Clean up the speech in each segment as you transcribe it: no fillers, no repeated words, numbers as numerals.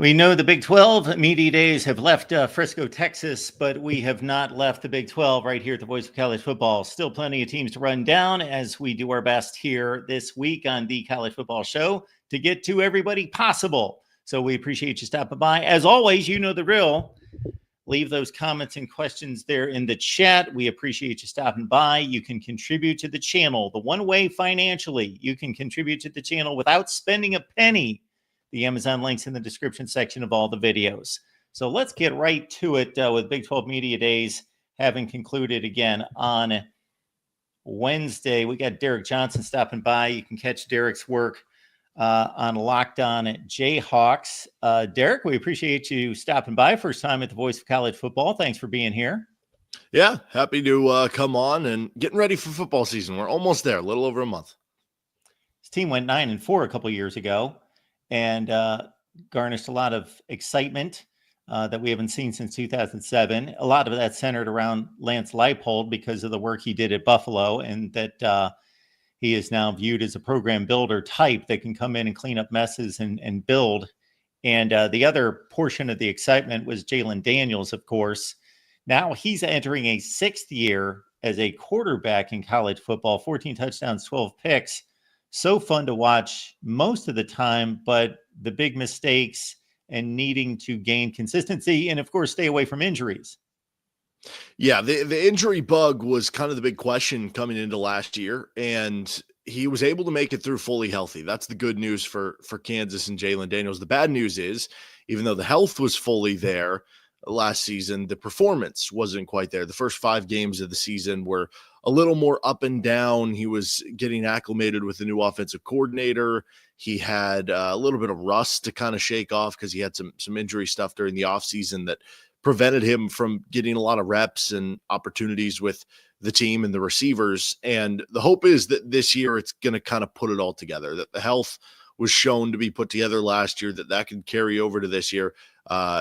We know the Big 12 media days have left Frisco, Texas, but we have not left the Big 12 right here at the Voice of College Football. Still plenty of teams to run down as we do our best here this week on the College Football Show to get to everybody possible. So we appreciate you stopping by. As always, you know the drill. Leave those comments and questions there in the chat. We appreciate you stopping by. You can contribute to the channel the one way financially. You can contribute to the channel without spending a penny. The Amazon links in the description section of all the videos. So let's get right to it with Big 12 Media Days having concluded again on Wednesday. We got Derek Johnson stopping by. You can catch Derek's work on Locked On Jayhawks. Derek, we appreciate you stopping by. First time at the Voice of College Football. Thanks for being here. Yeah, happy to come on and getting ready for football season. We're almost there, a little over a month. This team went 9-4 a couple years ago and garnished a lot of excitement that we haven't seen since 2007. A lot of that centered around Lance Leipold because of the work he did at Buffalo, and that he is now viewed as a program builder type that can come in and clean up messes and build. And the other portion of the excitement was Jalen Daniels, of course. Now he's entering a sixth year as a quarterback in college football, 14 touchdowns, 12 picks. So fun to watch most of the time, but the big mistakes and needing to gain consistency and, of course, stay away from injuries. Yeah, the injury bug was kind of the big question coming into last year, and he was able to make it through fully healthy. That's the good news for Kansas and Jalen Daniels. The bad news is, even though the health was fully there last season, the performance wasn't quite there. The first 5 games of the season were a little more up and down. He was getting acclimated with the new offensive coordinator. He had a little bit of rust to kind of shake off because he had some injury stuff during the offseason that prevented him from getting a lot of reps and opportunities with the team and the receivers. And the hope is that this year it's going to kind of put it all together, that the health was shown to be put together last year, that can carry over to this year.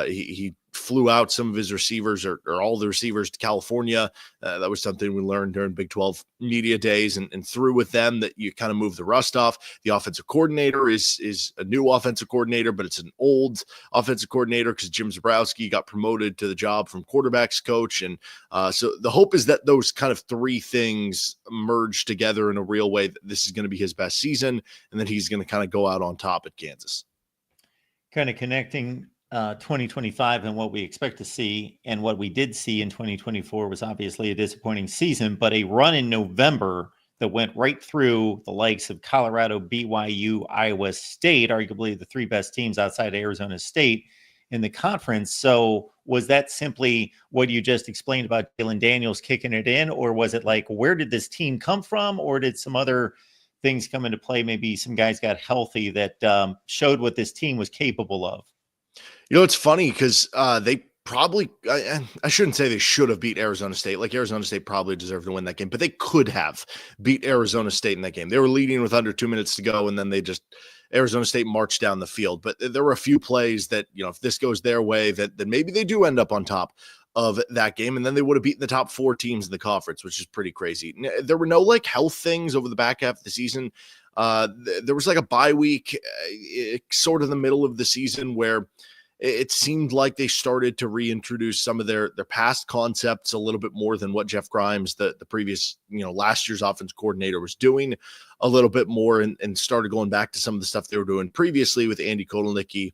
He flew out some of his receivers or all the receivers to California. That was something we learned during Big 12 media days and through with them that you kind of move the rust off. The offensive coordinator is a new offensive coordinator, but it's an old offensive coordinator because Jim Zebrowski got promoted to the job from quarterbacks coach. And so the hope is that those kind of 3 things merge together in a real way, that this is going to be his best season and that he's going to kind of go out on top at Kansas. Kind of connecting 2025 and what we expect to see and what we did see in 2024 was obviously a disappointing season, but a run in November that went right through the likes of Colorado, BYU, Iowa State, arguably the 3 best teams outside Arizona State in the conference. So was that simply what you just explained about Jalen Daniels kicking it in, or was it like, where did this team come from, or did some other things come into play? Maybe some guys got healthy that showed what this team was capable of. You know, it's funny because they probably, I shouldn't say they should have beat Arizona State. Like, Arizona State probably deserved to win that game, but they could have beat Arizona State in that game. They were leading with under 2 minutes to go, and then Arizona State marched down the field. But there were a few plays that, you know, if this goes their way, that maybe they do end up on top of that game, and then they would have beaten the top 4 teams in the conference, which is pretty crazy. There were no like health things over the back half of the season. There was like a bye week sort of the middle of the season where it seemed like they started to reintroduce some of their past concepts a little bit more than what Jeff Grimes, the previous, last year's offense coordinator, was doing a little bit more, and started going back to some of the stuff they were doing previously with Andy Kotelnicki,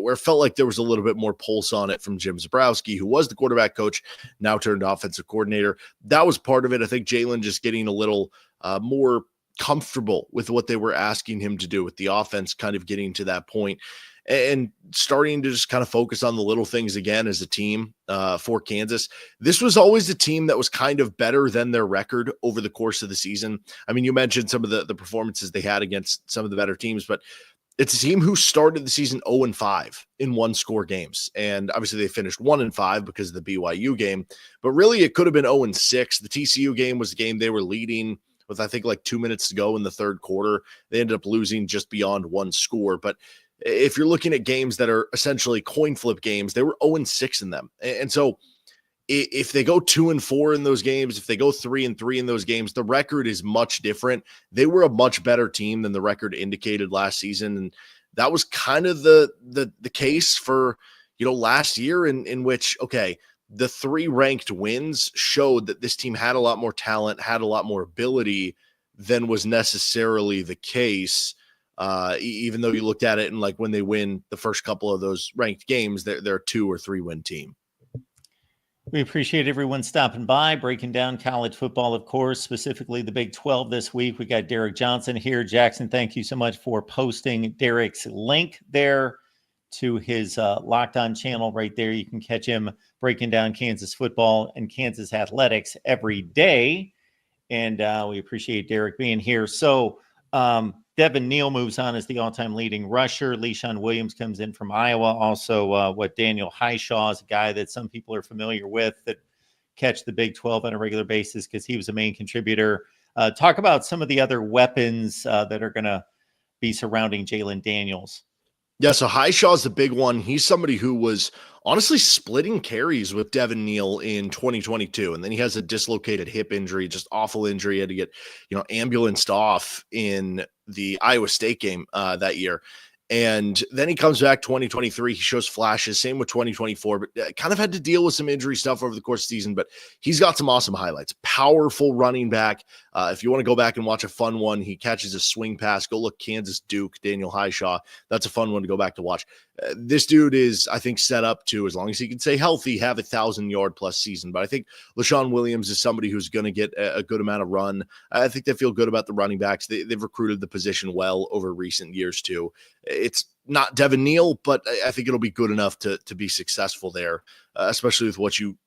where it felt like there was a little bit more pulse on it from Jim Zebrowski, who was the quarterback coach, now turned offensive coordinator. That was part of it. I think Jalen just getting a little more comfortable with what they were asking him to do with the offense, kind of getting to that point and starting to just kind of focus on the little things again as a team for Kansas. This was always a team that was kind of better than their record over the course of the season. I mean, you mentioned some of the performances they had against some of the better teams, but it's a team who started the season 0-5 in 1-score games. And obviously they finished 1-5 because of the BYU game, but really it could have been 0-6. The TCU game was the game they were leading with, I think, like 2 minutes to go in the third quarter. They ended up losing just beyond 1 score. But if you're looking at games that are essentially coin flip games, they were 0-6 in them. And so if they go 2-4 in those games, if they go 3-3 in those games, the record is much different. They were a much better team than the record indicated last season. And that was kind of the case for, last year in which, okay, the 3 ranked wins showed that this team had a lot more talent, had a lot more ability than was necessarily the case. Even though you looked at it and like when they win the first couple of those ranked games, they're a 2 or 3 win team. We appreciate everyone stopping by, breaking down college football, of course, specifically the Big 12 this week. We got Derek Johnson here. Jackson, thank you so much for posting Derek's link there to his Locked On channel right there. You can catch him breaking down Kansas football and Kansas athletics every day. And we appreciate Derek being here. So Devin Neal moves on as the all-time leading rusher. Le'Shawn Williams comes in from Iowa. Also, Daniel Highshaw is a guy that some people are familiar with that catch the Big 12 on a regular basis because he was a main contributor. Talk about some of the other weapons that are going to be surrounding Jalen Daniels. Yeah, so Highshaw's the big one. He's somebody who was honestly splitting carries with Devin Neal in 2022, and then he has a dislocated hip injury, just awful injury. He had to get, ambulanced off in the Iowa State game that year. And then he comes back 2023. He shows flashes. Same with 2024, but kind of had to deal with some injury stuff over the course of the season. But he's got some awesome highlights. Powerful running back. If you want to go back and watch a fun one, he catches a swing pass. Go look Kansas Duke, Daniel Highshaw. That's a fun one to go back to watch. This dude is, I think, set up to, as long as he can stay healthy, have 1,000-yard plus season. But I think LaShawn Williams is somebody who's going to get a good amount of run. I think they feel good about the running backs. They've recruited the position well over recent years too. It's not Devin Neal, but I think it'll be good enough to be successful there, especially with what you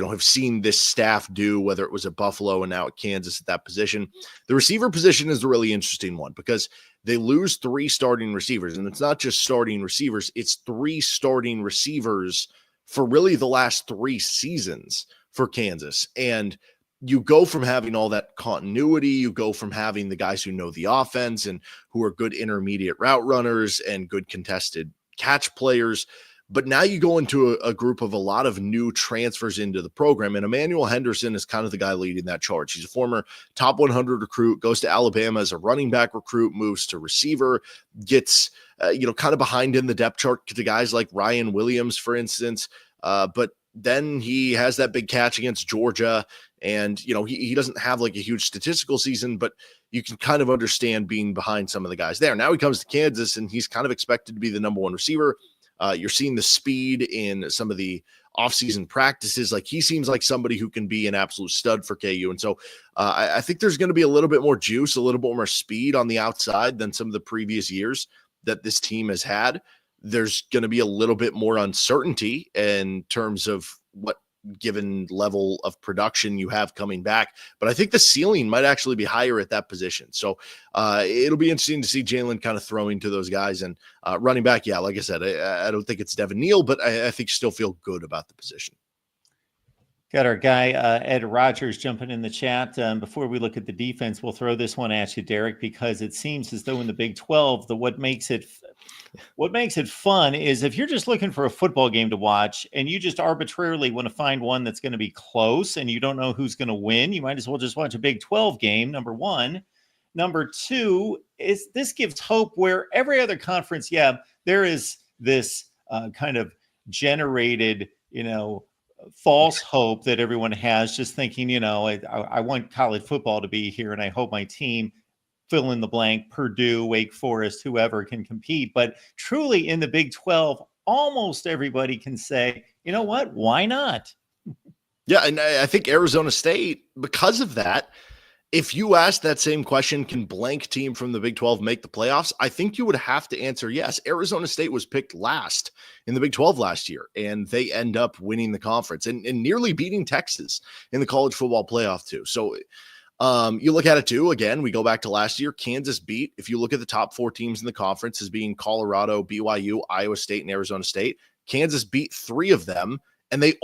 have seen this staff do, whether it was at Buffalo and now at Kansas at that position. The receiver position is a really interesting one because they lose 3 starting receivers, and it's not just starting receivers. It's 3 starting receivers for really the last 3 seasons for Kansas. And you go from having all that continuity, you go from having the guys who know the offense and who are good intermediate route runners and good contested catch players. But now you go into a group of a lot of new transfers into the program, and Emmanuel Henderson is kind of the guy leading that charge. He's a former top 100 recruit, goes to Alabama as a running back recruit, moves to receiver, gets, kind of behind in the depth chart to guys like Ryan Williams, for instance. But then he has that big catch against Georgia, and, he doesn't have like a huge statistical season, but you can kind of understand being behind some of the guys there. Now he comes to Kansas, and he's kind of expected to be the number 1 receiver. You're seeing the speed in some of the offseason practices. Like, he seems like somebody who can be an absolute stud for KU. And so I think there's going to be a little bit more juice, a little bit more speed on the outside than some of the previous years that this team has had. There's going to be a little bit more uncertainty in terms of what given level of production you have coming back. But I think the ceiling might actually be higher at that position. So it'll be interesting to see Jalen kind of throwing to those guys. And running back, yeah, like I said, I don't think it's Devin Neal, but I think still feel good about the position. Got our guy, Ed Rogers, jumping in the chat. Before we look at the defense, we'll throw this one at you, Derek, because it seems as though in the Big 12, what makes it fun is if you're just looking for a football game to watch and you just arbitrarily want to find one that's going to be close and you don't know who's going to win, you might as well just watch a Big 12 game, number one. Number two is this gives hope where every other conference, there is this kind of generated, false hope that everyone has, just thinking, I want college football to be here and I hope my team, fill in the blank, Purdue, Wake Forest, whoever can compete. But truly in the Big 12, almost everybody can say, you know what, why not? Yeah, and I think Arizona State, because of that, if you ask that same question, can blank team from the Big 12 make the playoffs? I think you would have to answer yes. Arizona State was picked last in the Big 12 last year, and they end up winning the conference and nearly beating Texas in the college football playoff too. So you look at it too, again, we go back to last year, Kansas beat, if you look at the top 4 teams in the conference as being Colorado, BYU, Iowa State, and Arizona State, Kansas beat 3 of them. And they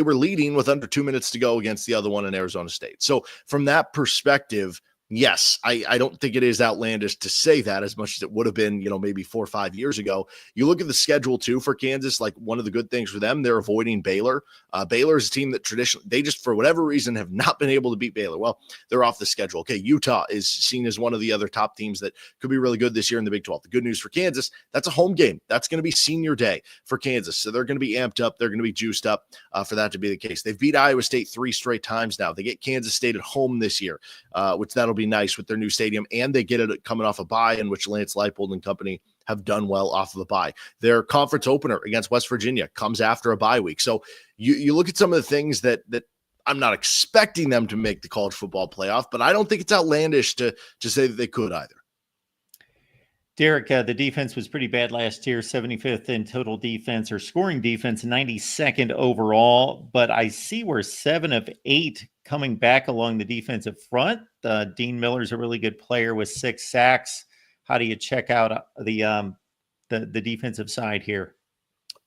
were leading with under 2 minutes to go against the other one in Arizona State. So from that perspective, Yes, I don't think it is outlandish to say that as much as it would have been, maybe 4 or 5 years ago. You look at the schedule too for Kansas, like one of the good things for them, they're avoiding Baylor. Baylor is a team that traditionally, they just, for whatever reason, have not been able to beat Baylor. Well, they're off the schedule. Okay, Utah is seen as one of the other top teams that could be really good this year in the Big 12. The good news for Kansas, that's a home game. That's going to be senior day for Kansas. So they're going to be amped up. They're going to be juiced up for that to be the case. They've beat Iowa State 3 straight times now. They get Kansas State at home this year, which that'll be nice with their new stadium, and they get it coming off a bye in which Lance Leipold and company have done well off of the bye. Their conference opener against West Virginia comes after a bye week. So you look at some of the things that I'm not expecting them to make the college football playoff, but I don't think it's outlandish to say that they could either. Derek, the defense was pretty bad last year, 75th in total defense or scoring defense, 92nd overall. But I see we're 7 of 8 coming back along the defensive front. Dean Miller's a really good player with 6 sacks. How do you check out the defensive side here?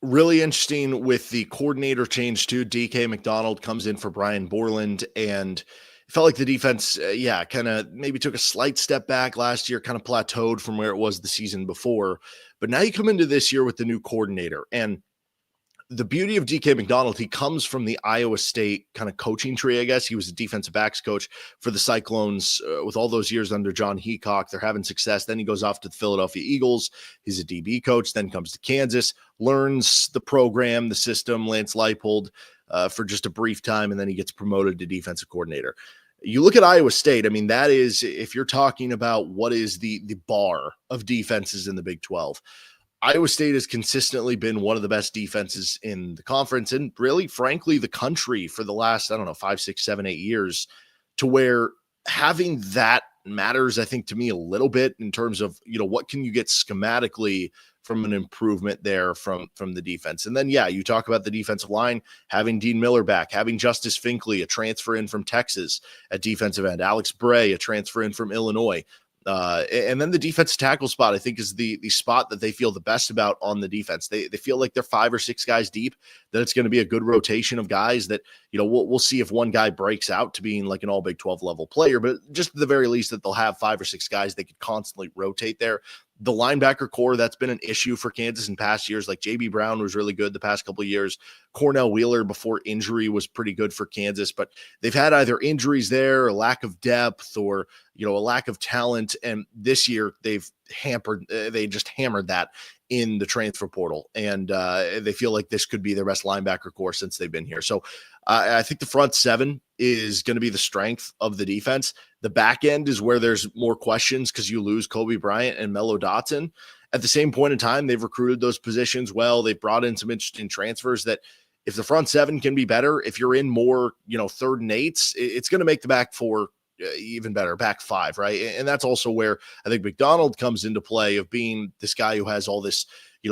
Really interesting with the coordinator change too. DK McDonald comes in for Brian Borland, and it felt like the defense, kind of maybe took a slight step back last year, kind of plateaued from where it was the season before. But now you come into this year with the new coordinator, and the beauty of DK McDonald, he comes from the Iowa State kind of coaching tree, I guess. He was a defensive backs coach for the Cyclones with all those years under John Heacock. They're having success. Then he goes off to the Philadelphia Eagles. He's a DB coach, then comes to Kansas, learns the program, the system, Lance Leipold for just a brief time, and then he gets promoted to defensive coordinator. You look at Iowa State, I mean, that is, if you're talking about what is the bar of defenses in the Big 12, Iowa State has consistently been one of the best defenses in the conference and really, frankly, the country for the last, 5, 6, 7, 8 years, to where having that matters, I think, to me a little bit in terms of, what can you get schematically from an improvement there from the defense. And then, you talk about the defensive line, having Dean Miller back, having Justice Finkley, a transfer in from Texas at defensive end, Alex Bray, a transfer in from Illinois. And then the defensive tackle spot, I think, is the spot that they feel the best about on the defense. They feel like they're 5 or 6 guys deep, that it's going to be a good rotation of guys that, we'll see if one guy breaks out to being like an all Big 12 level player, but just at the very least that they'll have 5 or 6 guys they could constantly rotate there. The linebacker core, that's been an issue for Kansas in past years. Like J.B. Brown was really good the past couple of years. Cornell Wheeler before injury was pretty good for Kansas, but they've had either injuries there, a lack of depth, or, a lack of talent. And this year they just hammered that in the transfer portal. And they feel like this could be their best linebacker core since they've been here. So I think the front 7 is going to be the strength of the defense. The back end is where there's more questions because you lose Kobe Bryant and Mello Dotson. At the same point in time, they've recruited those positions well. They've brought in some interesting transfers that if the front 7 can be better, if you're in more, 3rd and 8s, it's going to make the back 4 even better, back 5, right? And that's also where I think McDonald comes into play of being this guy who has all this,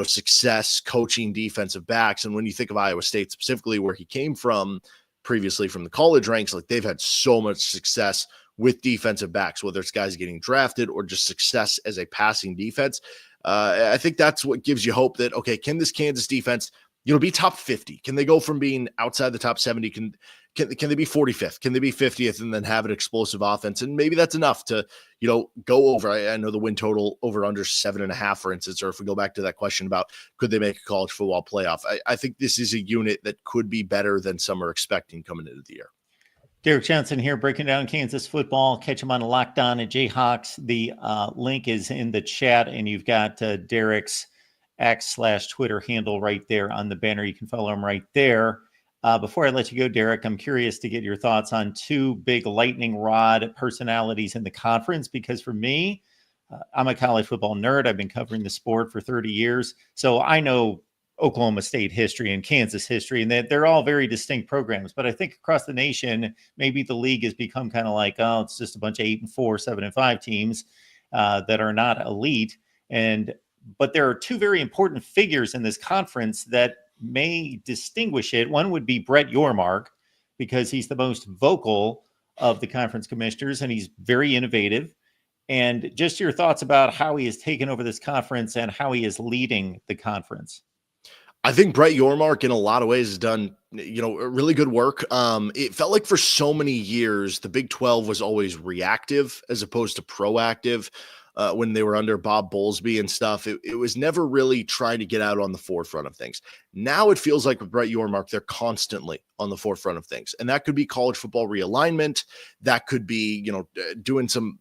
success coaching defensive backs. And when you think of Iowa State specifically, where he came from previously from the college ranks, like they've had so much success with defensive backs, whether it's guys getting drafted or just success as a passing defense. I think that's what gives you hope that, okay, can this Kansas defense, be top 50? Can they go from being outside the top 70? Can they be 45th? Can they be 50th and then have an explosive offense? And maybe that's enough to, go over. I know the win total over under 7.5, for instance, or if we go back to that question about could they make a college football playoff? I think this is a unit that could be better than some are expecting coming into the year. Derek Johnson here breaking down Kansas football. Catch him on Locked On at Jayhawks. The link is in the chat, and you've got Derek's X/Twitter handle right there on the banner. You can follow him right there. Before I let you go, Derek, I'm curious to get your thoughts on 2 big lightning rod personalities in the conference, because for me, I'm a college football nerd. I've been covering the sport for 30 years. So I know Oklahoma State history and Kansas history, and they're all very distinct programs. But I think across the nation, maybe the league has become kind of like, oh, it's just a bunch of 8-4, 7-5 teams that are not elite. But there are 2 very important figures in this conference that may distinguish it. One would be Brett Yormark, because he's the most vocal of the conference commissioners, and he's very innovative. And just your thoughts about how he has taken over this conference and how he is leading the conference. I think Brett Yormark in a lot of ways has done, really good work. It felt like for so many years, the Big 12 was always reactive as opposed to proactive. When they were under Bob Bowlesby and stuff, it was never really trying to get out on the forefront of things. Now it feels like with Brett Yormark, they're constantly on the forefront of things. And that could be college football realignment. That could be, doing some,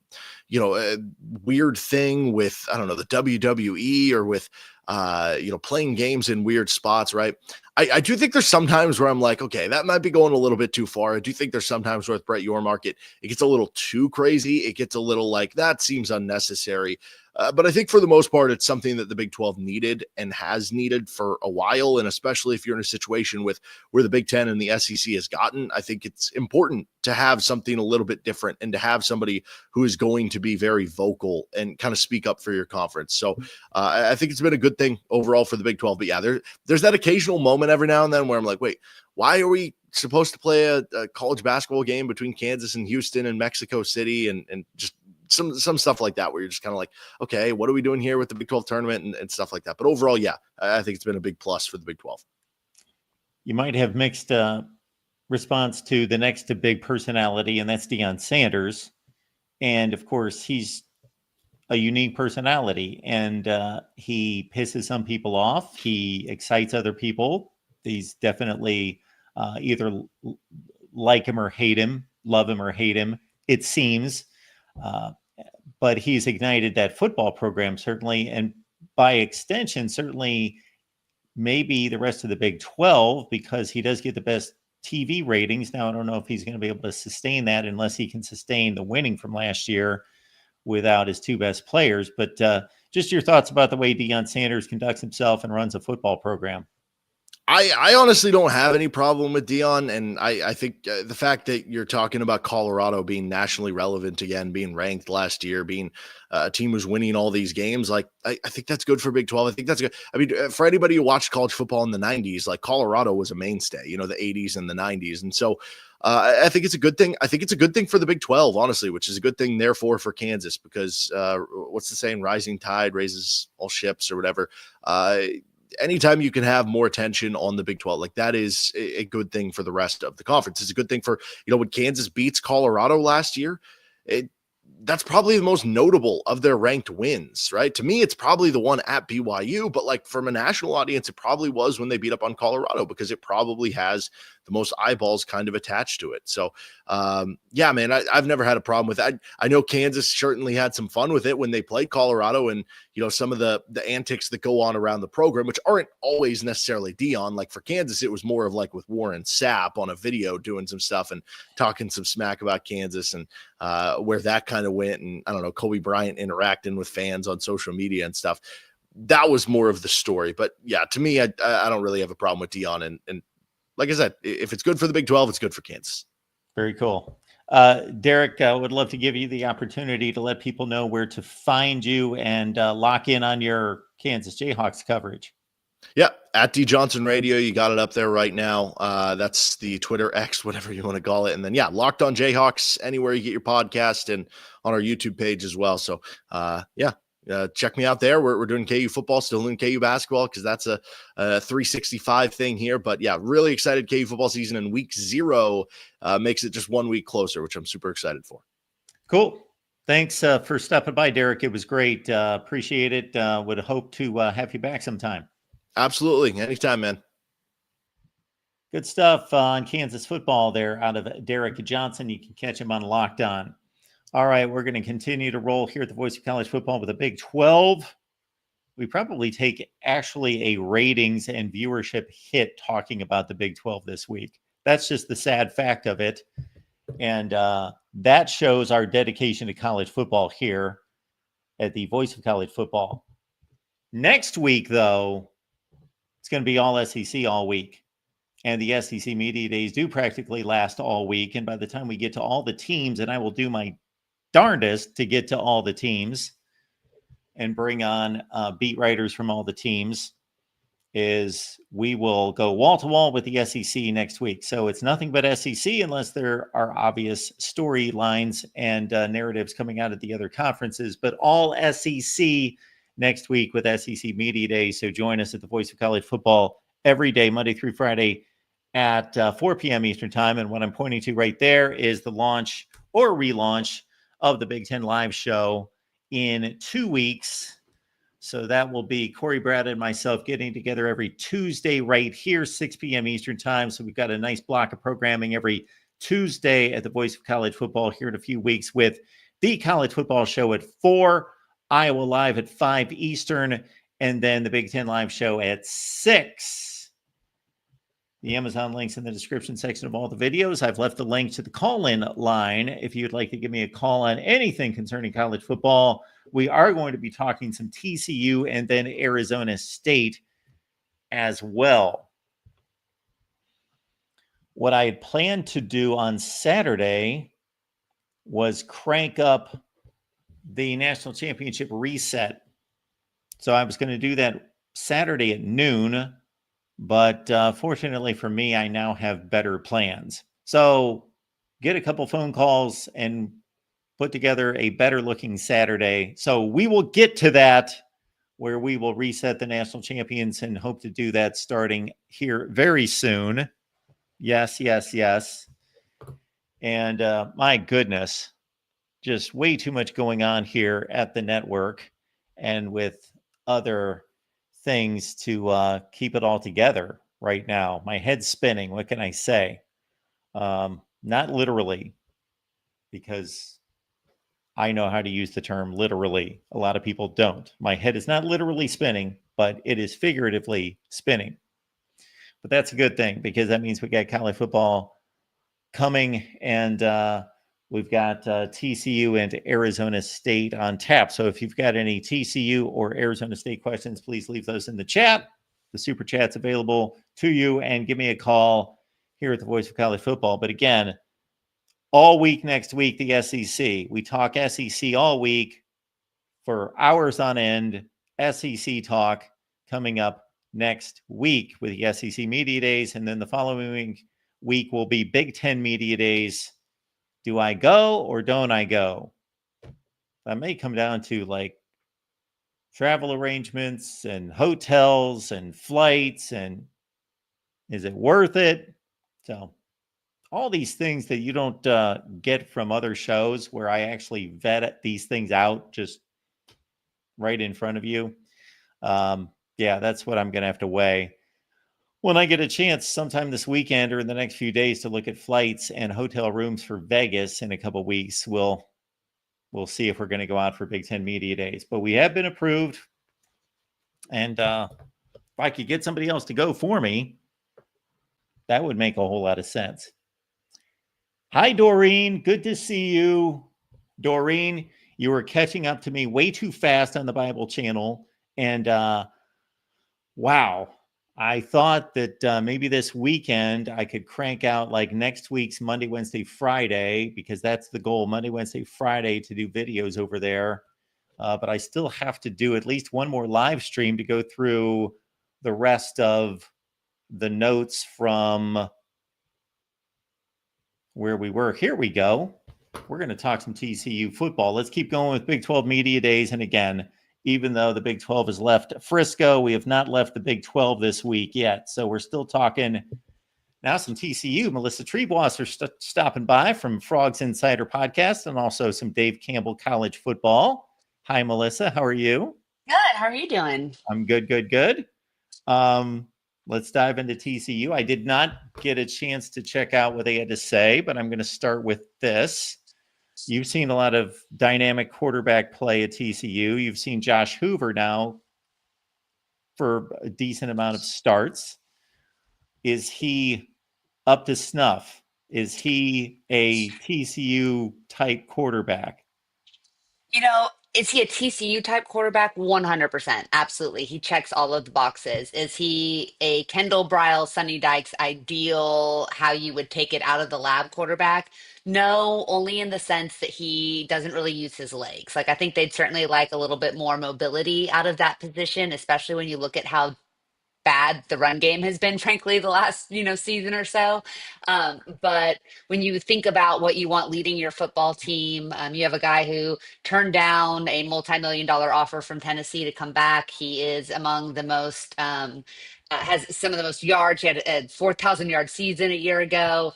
weird thing with, I don't know, the WWE or with, playing games in weird spots, right? I do think there's sometimes where I'm like, okay, that might be going a little bit too far. I do think there's sometimes where with Brett Yormark, it gets a little too crazy. It gets a little like, that seems unnecessary. But I think for the most part, it's something that the Big 12 needed and has needed for a while. And especially if you're in a situation with where the Big 10 and the SEC has gotten, I think it's important to have something a little bit different and to have somebody who is going to be very vocal and kind of speak up for your conference. So I think it's been a good thing overall for the Big 12. But yeah, there's that occasional moment every now and then where I'm like, wait, why are we supposed to play a college basketball game between Kansas and Houston and Mexico City and just some stuff like that where you're just kind of like, okay, what are we doing here with the Big 12 tournament and stuff like that. But overall, yeah, I think it's been a big plus for the Big 12. You might have mixed response to the next big personality, and that's Deion Sanders. And of course, he's a unique personality, and he pisses some people off. He excites other people. He's definitely either like him or hate him, love him or hate him, it seems. But he's ignited that football program, certainly. And by extension, certainly maybe the rest of the Big 12, because he does get the best TV ratings. Now, I don't know if he's going to be able to sustain that unless he can sustain the winning from last year without his two best players. But just your thoughts about the way Deion Sanders conducts himself and runs a football program. I honestly don't have any problem with Deion, and I think the fact that you're talking about Colorado being nationally relevant again, being ranked last year, being a team who's winning all these games, like I think that's good for Big 12. I think that's good. I mean, for anybody who watched college football in the 90s, like Colorado was a mainstay, the 80s and the 90s, and so I think it's a good thing. I think it's a good thing for the Big 12, honestly, which is a good thing, therefore, for Kansas, because what's the saying? Rising tide raises all ships or whatever. Anytime you can have more attention on the Big 12, like that is a good thing for the rest of the conference. It's a good thing for, when Kansas beats Colorado last year, that's probably the most notable of their ranked wins, right? To me, it's probably the one at BYU, but like from a national audience, it probably was when they beat up on Colorado because it probably has the most eyeballs kind of attached to it. So, yeah, man, I've never had a problem with that. I know Kansas certainly had some fun with it when they played Colorado and, some of the antics that go on around the program, which aren't always necessarily Deion. Like for Kansas, it was more of like with Warren Sapp on a video doing some stuff and talking some smack about Kansas and where that kind of went. And I don't know, Kobe Bryant interacting with fans on social media and stuff. That was more of the story. But yeah, to me, I don't really have a problem with Deion. And like I said, if it's good for the Big 12, it's good for Kansas. Very cool. Derek, would love to give you the opportunity to let people know where to find you and lock in on your Kansas Jayhawks coverage. Yeah, at D Johnson Radio, you got it up there right now. That's the Twitter X, whatever you want to call it. And then, yeah, Locked On Jayhawks, anywhere you get your podcast and on our YouTube page as well. So, check me out there. We're doing KU football, still doing KU basketball because that's a 365 thing here. But yeah, really excited KU football season, and week 0 makes it just 1 week closer, which I'm super excited for. Cool. Thanks for stopping by, Derek. It was great. Appreciate it. Would hope to have you back sometime. Absolutely. Anytime, man. Good stuff on Kansas football there out of Derek Johnson. You can catch him on Locked On. All right, we're going to continue to roll here at the Voice of College Football with the Big 12. We probably take actually a ratings and viewership hit talking about the Big 12 this week. That's just the sad fact of it. And that shows our dedication to college football here at the Voice of College Football. Next week, though, it's going to be all SEC all week. And the SEC Media Days do practically last all week. And by the time we get to all the teams, and I will do my darndest to get to all the teams and bring on beat writers from all the teams, is we will go wall to wall with the SEC next week. So it's nothing but SEC unless there are obvious storylines and narratives coming out of the other conferences, but all SEC next week with SEC Media Day. So join us at the Voice of College Football every day, Monday through Friday at 4 p.m. Eastern Time. And what I'm pointing to right there is the launch or relaunch of the Big Ten Live show in 2 weeks. So that will be Corey, Brad, and myself getting together every Tuesday right here, 6 p.m. Eastern Time. So we've got a nice block of programming every Tuesday at the Voice of College Football here in a few weeks with the College Football Show at 4, Iowa Live at 5 Eastern, and then the Big Ten Live Show at 6. The Amazon links in the description section of all the videos. I've left the link to the call-in line if you'd like to give me a call on anything concerning college football. We are going to be talking some TCU and then Arizona State as well. What I had planned to do on Saturday was crank up the national championship reset. So I was going to do that Saturday at noon, but fortunately for me, I now have better plans. So get a couple phone calls and put together a better looking Saturday. So we will get to that where we will reset the national champions and hope to do that starting here very soon. Yes, yes, yes. And my goodness, just way too much going on here at the network and with other things to keep it all together right now. My head's spinning. What can I say? Not literally, because I know how to use the term literally. A lot of people don't. My head is not literally spinning, but it is figuratively spinning. But that's a good thing because that means we got college football coming, and we've got TCU and Arizona State on tap. So if you've got any TCU or Arizona State questions, please leave those in the chat. The super chat's available to you, and give me a call here at the Voice of College Football. But again, all week next week, the SEC. We talk SEC all week for hours on end. SEC talk coming up next week with the SEC Media Days. And then the following week will be Big Ten Media Days. Do I go or don't I go? That may come down to like travel arrangements and hotels and flights, and is it worth it? So all these things that you don't get from other shows where I actually vet these things out just right in front of you. Yeah, that's what I'm going to have to weigh when I get a chance sometime this weekend or in the next few days to look at flights and hotel rooms for Vegas in a couple of weeks. We'll see if we're going to go out for Big Ten Media Days. But we have been approved. And if I could get somebody else to go for me, that would make a whole lot of sense. Hi, Doreen. Good to see you. Doreen, you were catching up to me way too fast on the Bible channel. And wow, I thought that maybe this weekend I could crank out like next week's Monday, Wednesday, Friday, because that's the goal, Monday, Wednesday, Friday, to do videos over there. But I still have to do at least one more live stream to go through the rest of the notes from where we were. Here we go. We're going to talk some TCU football. Let's keep going with Big 12 Media Days. And again, even though the Big 12 has left Frisco, we have not left the Big 12 this week yet. So we're still talking now some TCU. Melissa Treebwasser stopping by from Frogs Insider Podcast, and also some Dave Campbell College Football. Hi, Melissa. How are you? Good. How are you doing? I'm good, good, good. Let's dive into TCU. I did not get a chance to check out what they had to say, but I'm going to start with this. You've seen a lot of dynamic quarterback play at TCU. You've seen Josh Hoover now for a decent amount of starts. Is he up to snuff? Is he a TCU type quarterback? Is he a TCU type quarterback? 100%. Absolutely. He checks all of the boxes. Is he a Kendall Briles, Sonny Dykes ideal, how you would take it out of the lab quarterback? No, only in the sense that he doesn't really use his legs. Like, I think they'd certainly like a little bit more mobility out of that position, especially when you look at how bad the run game has been, frankly, the last, season or so. But when you think about what you want leading your football team, you have a guy who turned down a multi-million dollar offer from Tennessee to come back. He is among the most has some of the most yards. He had a 4,000 yard season a year ago.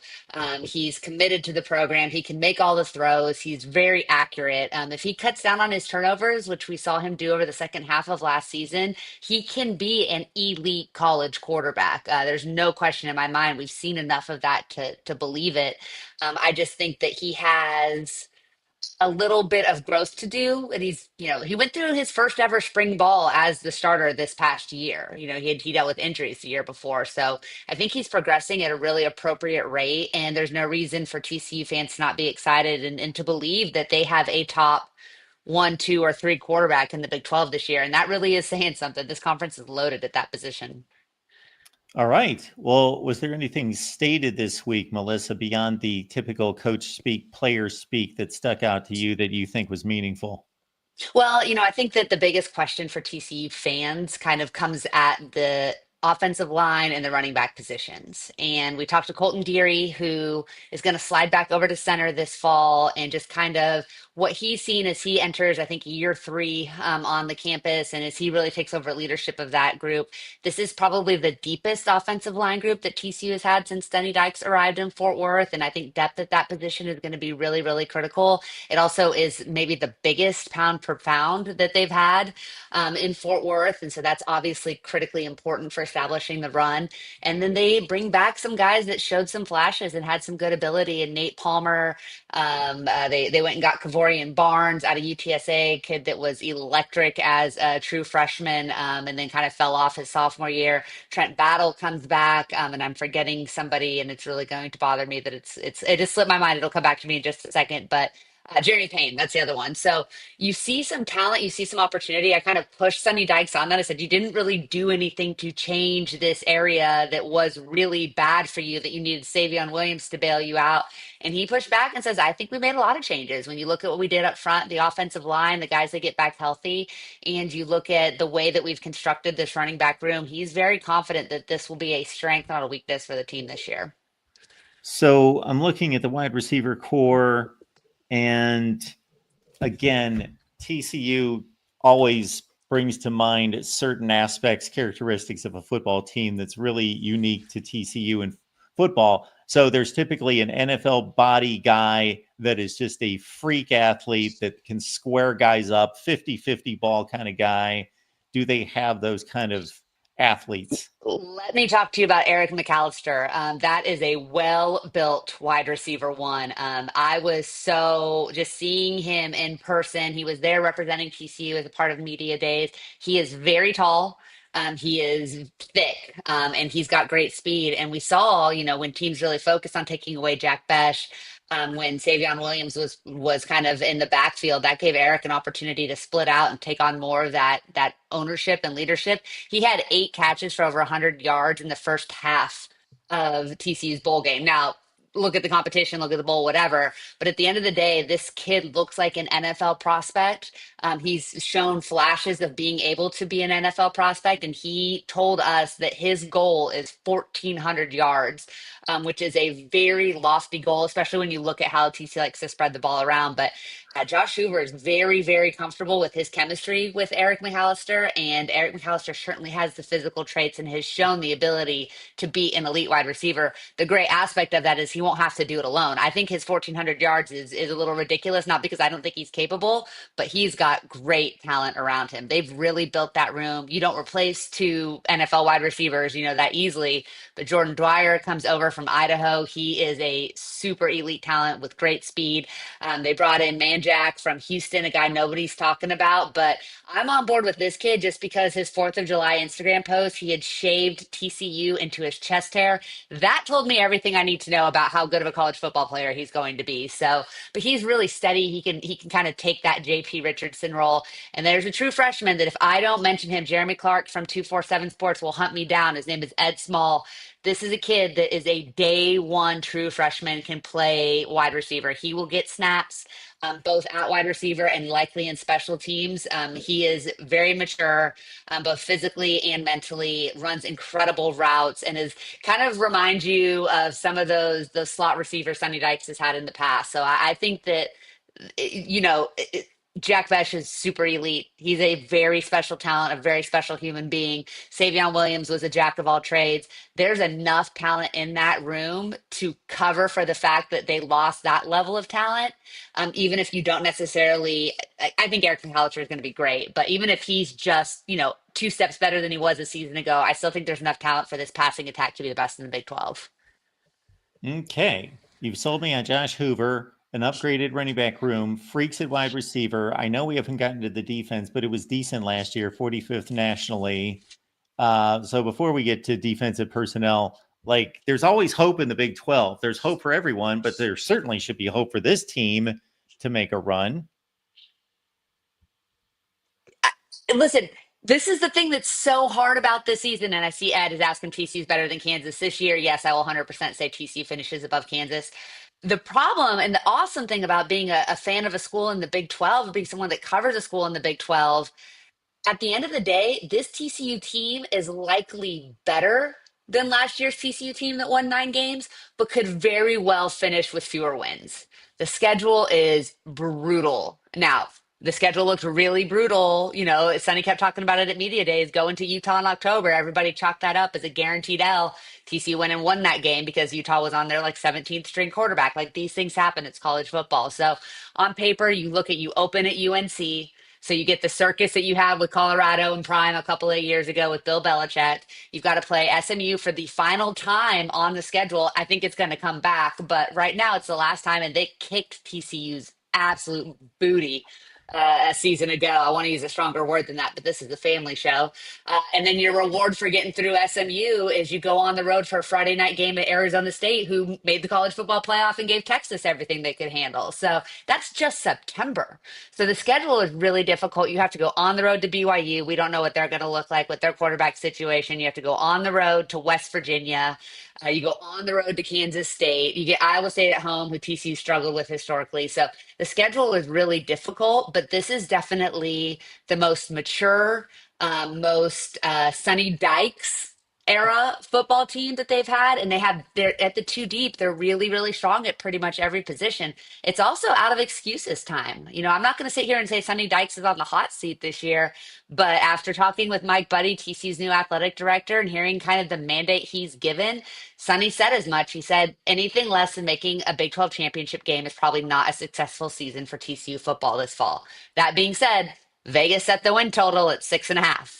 He's committed to the program. He can make all the throws. He's very accurate. If he cuts down on his turnovers, which we saw him do over the second half of last season, he can be an elite college quarterback. There's no question in my mind. We've seen enough of that to believe it. I just think that he has a little bit of growth to do. And he went through his first ever spring ball as the starter this past year. He dealt with injuries the year before. So I think he's progressing at a really appropriate rate. And there's no reason for TCU fans to not be excited and to believe that they have a top one, two, or three quarterback in the Big 12 this year. And that really is saying something. This conference is loaded at that position. All right. Well, was there anything stated this week, Melissa, beyond the typical coach speak, player speak that stuck out to you that you think was meaningful? Well, I think that the biggest question for TCU fans kind of comes at the offensive line and the running back positions. And we talked to Colton Deary, who is going to slide back over to center this fall, and just kind of what he's seen as he enters, I think, year three on the campus, and as he really takes over leadership of that group. This is probably the deepest offensive line group that TCU has had since Denny Dykes arrived in Fort Worth. And I think depth at that position is going to be really, really critical. It also is maybe the biggest pound per pound that they've had in Fort Worth. And so that's obviously critically important for establishing the run. And then they bring back some guys that showed some flashes and had some good ability. And Nate Palmer, they went and got Kavorian Barnes out of UTSA, kid that was electric as a true freshman, and then kind of fell off his sophomore year. Trent Battle comes back, and I'm forgetting somebody, and it's really going to bother me that it just slipped my mind. It'll come back to me in just a second, but Jeremy Payne, that's the other one. So you see some talent, you see some opportunity. I kind of pushed Sonny Dykes on that. I said, you didn't really do anything to change this area that was really bad for you, that you needed Savion Williams to bail you out. And he pushed back and says, I think we made a lot of changes. When you look at what we did up front, the offensive line, the guys that get back healthy, and you look at the way that we've constructed this running back room, he's very confident that this will be a strength, not a weakness for the team this year. So I'm looking at the wide receiver core. And again, TCU always brings to mind certain aspects, characteristics of a football team that's really unique to TCU in football. So there's typically an NFL body guy that is just a freak athlete that can square guys up, 50-50 ball kind of guy. Do they have those kind of athletes? Let me talk to you about Eric McAllister. That is a well-built wide receiver one. I was so just seeing him in person. He was there representing TCU as a part of media days. He is very tall. He is thick, and he's got great speed. And we saw, when teams really focused on taking away Jack Besh, when Savion Williams was kind of in the backfield, that gave Eric an opportunity to split out and take on more of that ownership and leadership. He had 8 catches for over 100 yards in the first half of TCU's bowl game. Now, look at the competition, look at the bowl, whatever. But at the end of the day, this kid looks like an NFL prospect. He's shown flashes of being able to be an NFL prospect, and he told us that his goal is 1,400 yards, which is a very lofty goal, especially when you look at how TCU likes to spread the ball around. But Josh Hoover is very, very comfortable with his chemistry with Eric McAllister, and Eric McAllister certainly has the physical traits and has shown the ability to be an elite wide receiver. The great aspect of that is he won't have to do it alone. I think his 1,400 yards is a little ridiculous, not because I don't think he's capable, but he's got great talent around him. They've really built that room. You don't replace 2 NFL wide receivers, that easily. But Jordan Dwyer comes over from Idaho. He is a super elite talent with great speed. They brought in Manjack from Houston, a guy nobody's talking about, but I'm on board with this kid just because his 4th of July Instagram post, he had shaved TCU into his chest hair. That told me everything I need to know about how good of a college football player he's going to be. So, but he's really steady. He can kind of take that JP Richardson role. And there's a true freshman that if I don't mention him, Jeremy Clark from 247 Sports will hunt me down. His name is Ed Small. This is a kid that is a day one true freshman, can play wide receiver. He will get snaps. both at wide receiver and likely in special teams. He is very mature, both physically and mentally, runs incredible routes, and is kind of reminds you of some of those slot receivers Sonny Dykes has had in the past. So I think that you know, Jack Vesh is super elite. He's a very special talent, a very special human being. Savion Williams was a jack of all trades. There's enough talent in that room to cover for the fact that they lost that level of talent. Even if you don't necessarily, I think Eric McAllister is going to be great, but even if he's just, two steps better than he was a season ago, I still think there's enough talent for this passing attack to be the best in the Big 12. Okay. You've sold me on Josh Hoover, an upgraded running back room, freaks at wide receiver. I know we haven't gotten to the defense, but it was decent last year, 45th nationally. So before we get to defensive personnel, like there's always hope in the Big 12. There's hope for everyone, but there certainly should be hope for this team to make a run. Listen, this is the thing that's so hard about this season. And I see Ed is asking TCU's better than Kansas this year. Yes, I will 100% say TCU finishes above Kansas. The problem and the awesome thing about being a fan of a school in the Big 12, being someone that covers a school in the Big 12, at the end of the day, this TCU team is likely better than last year's TCU team that won 9 games, but could very well finish with fewer wins. The schedule is brutal. Now, the schedule looked really brutal. Sonny kept talking about it at media days, going to Utah in October. Everybody chalked that up as a guaranteed L. TCU went and won that game because Utah was on their 17th string quarterback. Like these things happen. It's college football. So on paper, you open at UNC. So you get the circus that you have with Colorado and Prime a couple of years ago with Bill Belichick. You've got to play SMU for the final time on the schedule. I think it's going to come back, but right now it's the last time, and they kicked TCU's absolute booty a season ago. I want to use a stronger word than that, but this is the family show. And then your reward for getting through SMU is you go on the road for a Friday night game at Arizona State, who made the college football playoff and gave Texas everything they could handle. So that's just September. So the schedule is really difficult. You have to go on the road to BYU. We don't know what they're going to look like with their quarterback situation. You have to go on the road to West Virginia. You go on the road to Kansas State. You get Iowa State at home, who TCU struggled with historically. So the schedule is really difficult, but this is definitely the most mature, most Sonny Dykes era football team that they've had. And they're at the two deep. They're really, really strong at pretty much every position. It's also out of excuses time. I'm not going to sit here and say Sonny Dykes is on the hot seat this year, but after talking with Mike Buddy, TCU's new athletic director, and hearing kind of the mandate he's given, Sonny said as much. He said anything less than making a Big 12 championship game is probably not a successful season for TCU football this fall. That being said, Vegas set the win total at 6.5.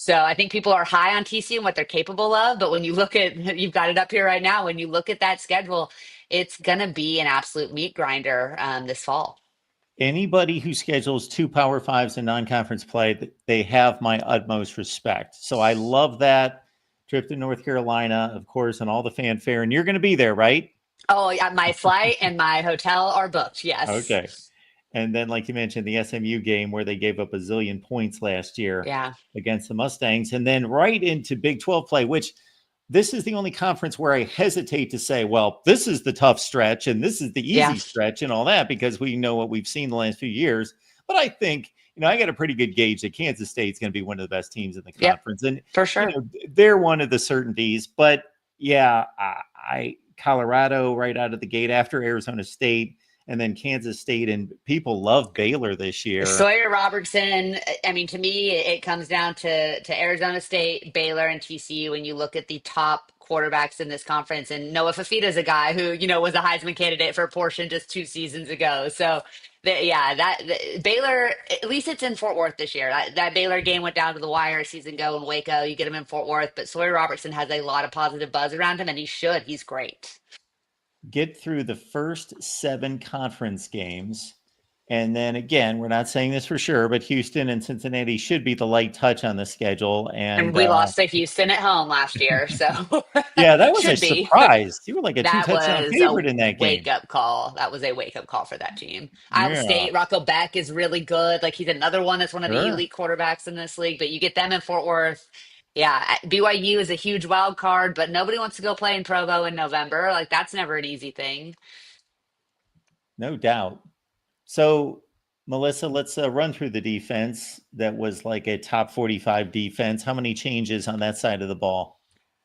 So I think people are high on TCU and what they're capable of. But when you look at, you've got it up here right now, when you look at that schedule, it's going to be an absolute meat grinder this fall. Anybody who schedules 2 Power 5s in non-conference play, they have my utmost respect. So I love that trip to North Carolina, of course, and all the fanfare. And you're going to be there, right? Oh, yeah, my flight and my hotel are booked. Yes. Okay. And then, like you mentioned, the SMU game where they gave up a zillion points last year against the Mustangs. And then right into Big 12 play, which this is the only conference where I hesitate to say, well, this is the tough stretch and this is the easy stretch and all that, because we know what we've seen the last few years. But I think, I got a pretty good gauge that Kansas State's going to be one of the best teams in the conference. And for sure, they're one of the certainties. But yeah, Colorado right out of the gate after Arizona State, and then Kansas State, and people love Baylor this year. Sawyer Robertson. I mean, to me, it comes down to Arizona State, Baylor, and TCU. When you look at the top quarterbacks in this conference, and Noah Fafita's a guy who was a Heisman candidate for a portion just 2 seasons ago. So, Baylor, at least it's in Fort Worth this year. That Baylor game went down to the wire a season ago in Waco. You get him in Fort Worth, but Sawyer Robertson has a lot of positive buzz around him, and he should. He's great. Get through the first 7 conference games. And then again, we're not saying this for sure, but Houston and Cincinnati should be the light touch on the schedule. And we lost to Houston at home last year. So yeah, that was a surprise. You were like a 2-touchdown favorite in that game. Wake-up call. That was a wake-up call for that team. Iowa State, Rocco Beck is really good. Like he's another one that's one of the elite quarterbacks in this league, but you get them in Fort Worth. Yeah, BYU is a huge wild card, but nobody wants to go play in Provo in November. Like that's never an easy thing. No doubt. So, Melissa, let's run through the defense. That was like a top 45 defense. How many changes on that side of the ball?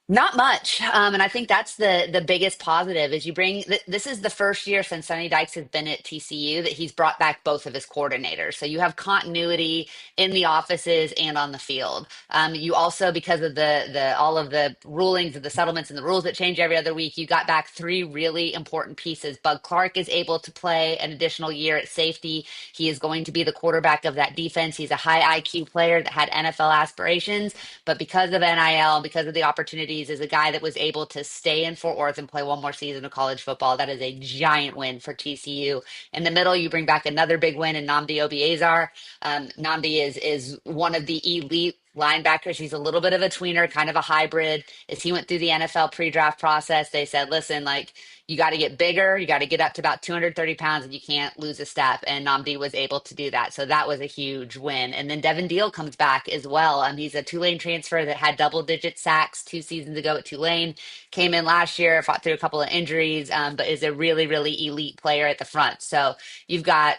Not much, and I think that's the biggest positive is you bring. This is the first year since Sonny Dykes has been at TCU that he's brought back both of his coordinators. So you have continuity in the offices and on the field. You also, because of the all of the rulings and the settlements and the rules that change every other week, you got back three really important pieces. Bug Clark is able to play an additional year at safety. He is going to be the quarterback of that defense. He's a high IQ player that had NFL aspirations, but because of NIL, because of the opportunities, is a guy that was able to stay in Fort Worth and play one more season of college football. That is a giant win for TCU. In the middle, you bring back another big win in Namdi Obiezar. Namdi is one of the elite linebackers. He's a little bit of a tweener, kind of a hybrid. As he went through the NFL pre-draft process, they said, listen, like, you got to get bigger. You got to get up to about 230 pounds and you can't lose a step. And Namdi was able to do that. So that was a huge win. And then Devin Deal comes back as well. He's a Tulane transfer that had double digit sacks 2 seasons ago at Tulane, came in last year, fought through a couple of injuries, but is a really, really elite player at the front. So you've got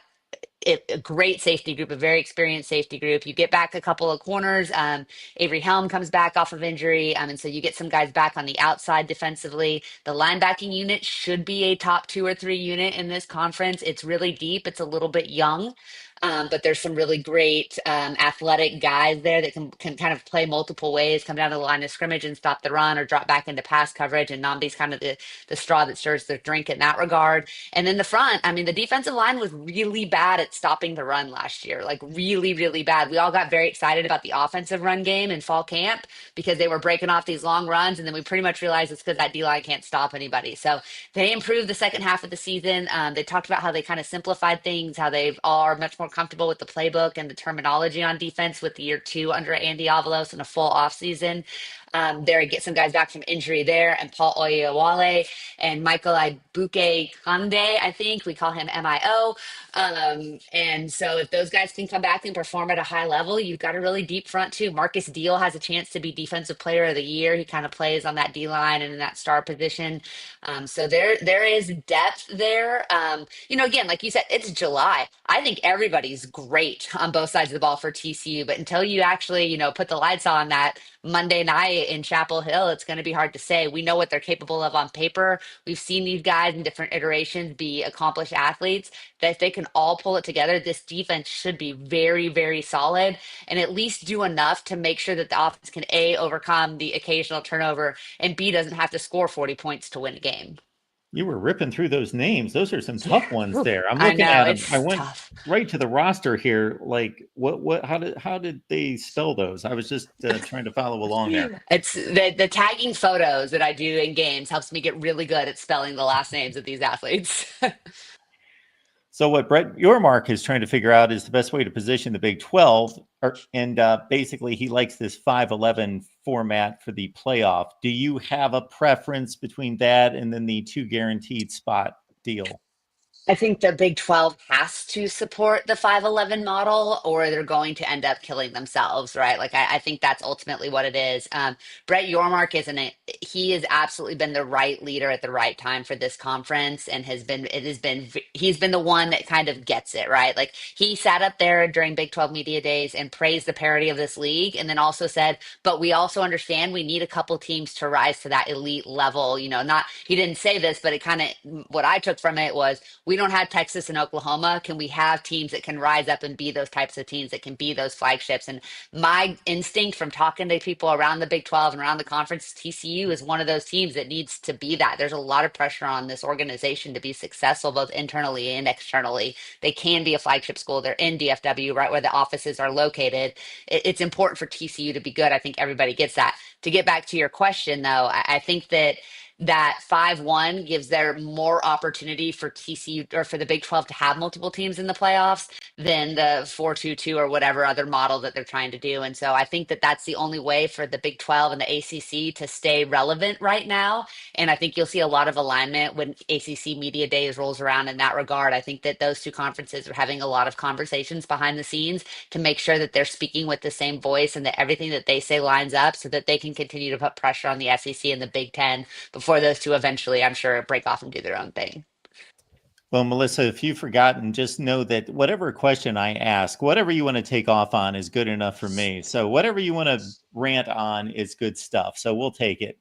a great safety group, a very experienced safety group. You get back a couple of corners. Avery Helm comes back off of injury. And so you get some guys back on the outside defensively. The linebacking unit should be a top two or three unit in this conference. It's really deep. It's a little bit young. But there's some really great athletic guys there that can kind of play multiple ways, come down to the line of scrimmage and stop the run or drop back into pass coverage. And Namdi's kind of the straw that stirs the drink in that regard. And then the front, I mean, the defensive line was really bad at stopping the run last year, like really, really bad. We all got very excited about the offensive run game in fall camp because they were breaking off these long runs. And then we pretty much realized it's because that D line can't stop anybody. So they improved the second half of the season. They talked about how they kind of simplified things, how they are much more comfortable with the playbook and the terminology on defense with the year two under Andy Avalos and a full offseason. There, get some guys back from injury there, and Paul Oyewale and Michael Ibuke Kande, I think we call him MIO. And so if those guys can come back and perform at a high level, you've got a really deep front too. Marcus Deal has a chance to be Defensive Player of the Year. He kind of plays on that D line and in that star position. So there is depth there. Again, like you said, it's July. I think everybody's great on both sides of the ball for TCU, but until you actually, put the lights on that Monday night in Chapel Hill, it's going to be hard to say. We know what they're capable of on paper. We've seen these guys in different iterations be accomplished athletes. That if they can all pull it together, this defense should be very, very solid and at least do enough to make sure that the offense can A, overcome the occasional turnover, and B, doesn't have to score 40 points to win a game. You were ripping through those names. Those are some tough ones Whew. there. I'm I looking know at them. I it's went tough. right to the roster here. Like, how did they spell those? I was just trying to follow along there. It's the tagging photos that I do in games helps me get really good at spelling the last names of these athletes. So what Brett Yormark is trying to figure out is the best way to position the Big 12, and basically he likes this 5-11 format for the playoff. Do you have a preference between that and then the two guaranteed spot deal? I think the Big 12 has to support the 5-11 model or they're going to end up killing themselves, right? Like, I think that's ultimately what it is. Brett Yormark he has absolutely been the right leader at the right time for this conference and he's been the one that kind of gets it, right? Like, he sat up there during Big 12 Media Days and praised the parity of this league and then also said, but we also understand we need a couple teams to rise to that elite level. He didn't say this, but it kind of, what I took from it was, we don't have Texas and Oklahoma. Can we have teams that can rise up and be those types of teams that can be those flagships? And my instinct from talking to people around the Big 12 and around the conference, TCU is one of those teams that needs to be that. There's a lot of pressure on this organization to be successful, both internally and externally. They can be a flagship school. They're in DFW, right where the offices are located. It's important for TCU to be good. I think everybody gets that. To get back to your question, though, I think that 5-1 gives there more opportunity for TCU or for the Big 12 to have multiple teams in the playoffs than the 4-2-2 or whatever other model that they're trying to do. And so I think that that's the only way for the Big 12 and the ACC to stay relevant right now. And I think you'll see a lot of alignment when ACC Media Days rolls around in that regard. I think that those two conferences are having a lot of conversations behind the scenes to make sure that they're speaking with the same voice and that everything that they say lines up so that they can continue to put pressure on the SEC and the Big Ten before those two eventually, I'm sure, break off and do their own thing. Well, Melissa, if you've forgotten, just know that whatever question I ask, whatever you want to take off on is good enough for me. So whatever you want to rant on is good stuff. So we'll take it.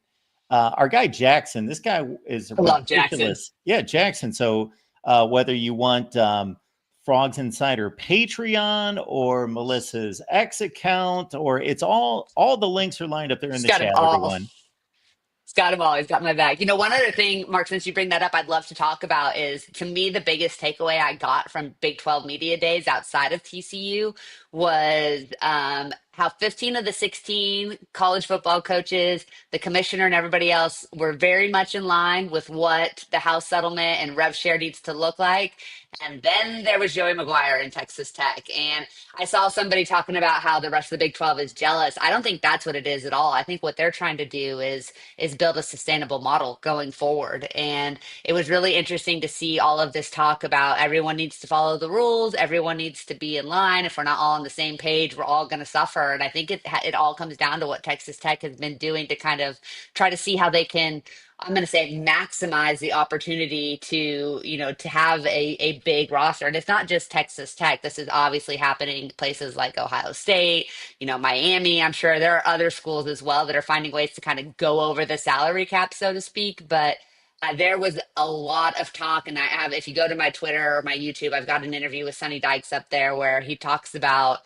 Our guy Jackson, this guy is I love Jackson. ridiculous. Yeah, Jackson. So whether you want Frogs Insider Patreon or Melissa's X account, or it's all the links are lined up there in He's the got them chat, all. everyone. He's got them all. He's got my back. One other thing, Mark, since you bring that up, I'd love to talk about is, to me, the biggest takeaway I got from Big 12 Media Days outside of TCU was how 15 of the 16 college football coaches, the commissioner, and everybody else were very much in line with what the House settlement and rev share needs to look like. And then there was Joey McGuire in Texas Tech. And I saw somebody talking about how the rest of the Big 12 is jealous. I don't think that's what it is at all. I think what they're trying to do is build a sustainable model going forward. And it was really interesting to see all of this talk about everyone needs to follow the rules, everyone needs to be in line. If we're not all on the same page, we're all going to suffer. And I think it all comes down to what Texas Tech has been doing to kind of try to see how they can, I'm going to say, maximize the opportunity to, to have a big roster. And it's not just Texas Tech. This is obviously happening places like Ohio State, Miami. I'm sure there are other schools as well that are finding ways to kind of go over the salary cap, so to speak. But there was a lot of talk, and if you go to my Twitter or my YouTube, I've got an interview with Sonny Dykes up there where he talks about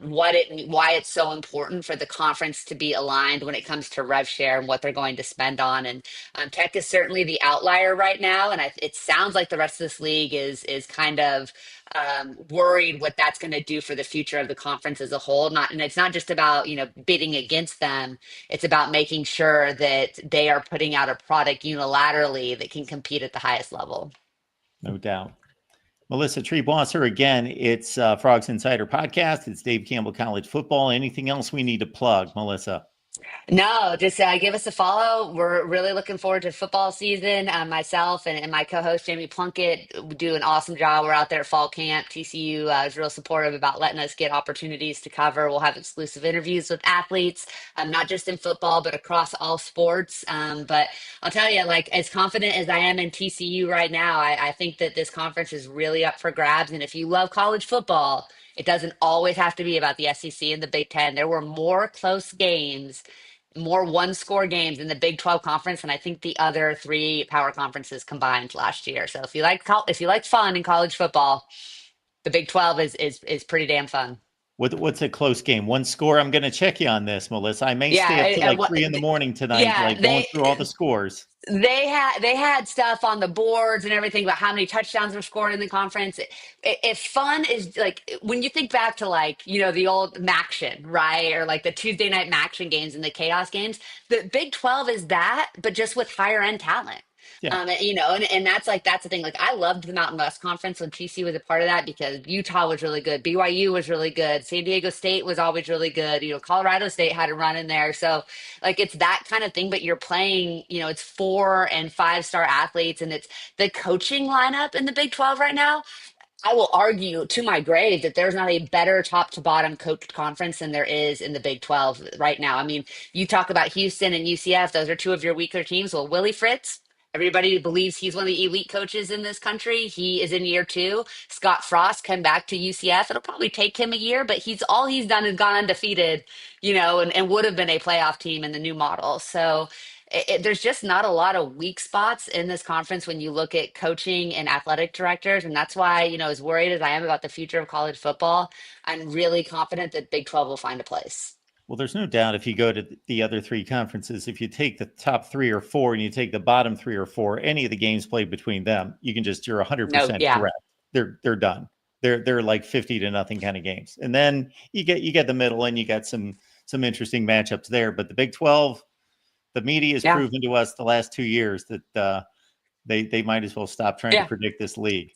why it's so important for the conference to be aligned when it comes to rev share and what they're going to spend on. And Tech is certainly the outlier right now, and it sounds like the rest of this league is kind of worried what that's going to do for the future of the conference as a whole. And it's not just about bidding against them. It's about making sure that they are putting out a product unilaterally that can compete at the highest level. No doubt. Melissa Treebwasser, again, it's Frogs Insider Podcast. It's Dave Campbell College Football. Anything else we need to plug, Melissa? No, just give us a follow. We're really looking forward to football season. Myself and my co-host Jamie Plunkett do an awesome job. We're out there at fall camp. TCU is real supportive about letting us get opportunities to cover. We'll have exclusive interviews with athletes, not just in football, but across all sports. But I'll tell you, like, as confident as I am in TCU right now, I think that this conference is really up for grabs. And if you love college football, it doesn't always have to be about the SEC and the Big Ten. There were more close games, more one-score games in the Big 12 conference, and I think the other three power conferences combined last year. So if you like fun in college football, the Big 12 is pretty damn fun. What's a close game? One score? I'm going to check you on this, Melissa. I may stay up to like 3 a.m. tonight, going through all the scores. They had stuff on the boards and everything about how many touchdowns were scored in the conference. If fun is, like, when you think back to, like, the old Maction, right? Or like the Tuesday night Maction games and the chaos games, the Big 12 is that, but just with higher end talent. Yeah. And that's the thing. Like, I loved the Mountain West Conference when TC was a part of that because Utah was really good, BYU was really good, San Diego State was always really good. Colorado State had a run in there. So, like, it's that kind of thing. But you're playing, it's 4 and 5-star athletes, and it's the coaching lineup in the Big 12 right now. I will argue to my grave that there's not a better top to bottom coached conference than there is in the Big 12 right now. I mean, you talk about Houston and UCF, those are two of your weaker teams. Well, Willie Fritz, everybody believes he's one of the elite coaches in this country. He is in year 2. Scott Frost come back to UCF. It'll probably take him a year, but all he's done is gone undefeated, and would have been a playoff team in the new model. So there's just not a lot of weak spots in this conference when you look at coaching and athletic directors. And that's why, as worried as I am about the future of college football, I'm really confident that Big 12 will find a place. Well, there's no doubt if you go to the other 3 conferences, if you take the top 3 or 4 and you take the bottom 3 or 4, any of the games played between them, you're 100% correct. They're done. They're like 50-0 kind of games. And then you get the middle and you got some interesting matchups there. But the Big 12, the media has proven to us the last 2 years that they might as well stop trying to predict this league.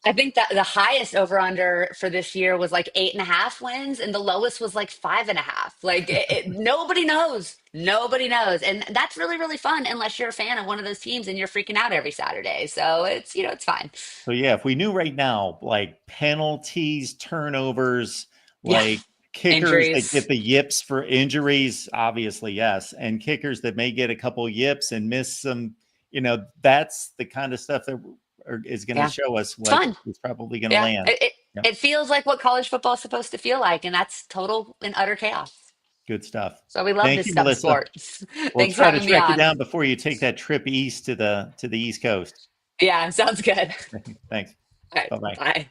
I think that the highest over under for this year was like 8.5 wins, and the lowest was like 5.5. Like, nobody knows. Nobody knows. And that's really, really fun unless you're a fan of one of those teams and you're freaking out every Saturday. So it's, it's fine. So yeah, if we knew right now, like penalties, turnovers, like kickers injuries that get the yips for injuries, obviously, yes. And kickers that may get a couple yips and miss some, that's the kind of stuff that is going to show us It's what fun. is probably going to Yeah. land. It feels like what college football is supposed to feel like, and that's total and utter chaos. Good stuff. So we love Thank this you, scum Melissa. sport. We'll Thanks for try to having me track you on. down before you take that trip east to the East Coast. Yeah, sounds good. Thanks. All right. Bye-bye. Bye.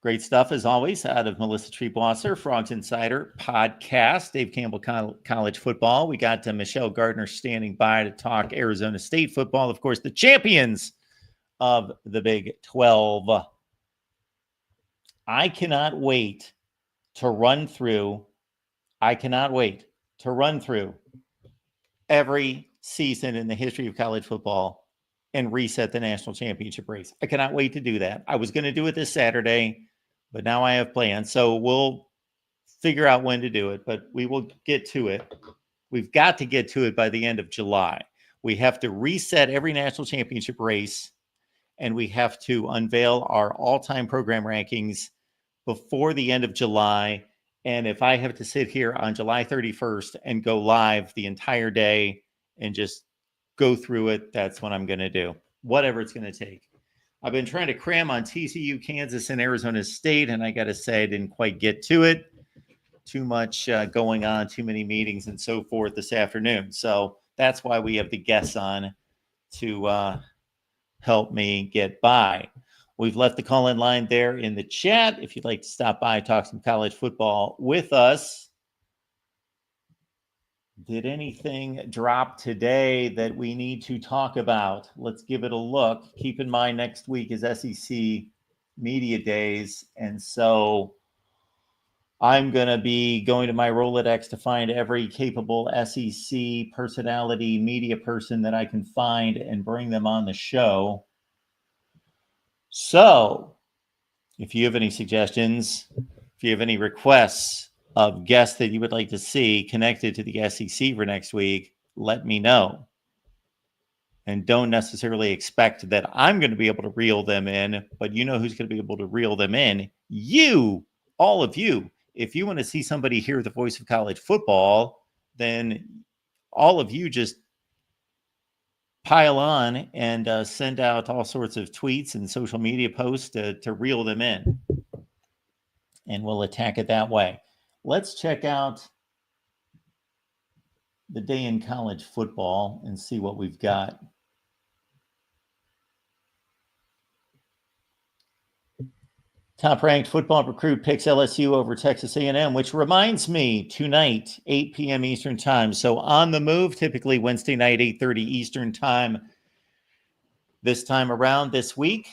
Great stuff as always out of Melissa Treebwasser, Frogs Insider podcast, Dave Campbell College Football. We got Michelle Gardner standing by to talk Arizona State football. Of course, the champions of the Big 12. I cannot wait to run through every season in the history of college football and reset the national championship race. I cannot wait to do that. I was going to do it this Saturday, but now I have plans. So we'll figure out when to do it, but we will get to it. We've got to get to it by the end of July. We have to reset every national championship race, and we have to unveil our all-time program rankings before the end of July. And if I have to sit here on July 31st and go live the entire day and just go through it, that's what I'm going to do, whatever it's going to take. I've been trying to cram on TCU, Kansas, and Arizona State, and I got to say I didn't quite get to it. Too much going on, too many meetings and so forth this afternoon. So that's why we have the guests on to help me get by. We've left the call-in line there in the chat. If you'd like to stop by, talk some college football with us. Did anything drop today that we need to talk about? Let's give it a look. Keep in mind, next week is SEC Media Days, and so I'm going to be going to my Rolodex to find every capable SEC personality, media person that I can find and bring them on the show. So if you have any suggestions, if you have any requests of guests that you would like to see connected to the SEC for next week, let me know. And don't necessarily expect that I'm going to be able to reel them in, but you know who's going to be able to reel them in? You, all of you. If you want to see somebody hear the voice of college football, then all of you just pile on and send out all sorts of tweets and social media posts to reel them in. And we'll attack it that way. Let's check out the day in college football and see what we've got. Top-ranked football recruit picks LSU over Texas A&M, which reminds me, tonight, 8 p.m. Eastern time. So on the move, typically Wednesday night, 8:30 Eastern time. This time around this week,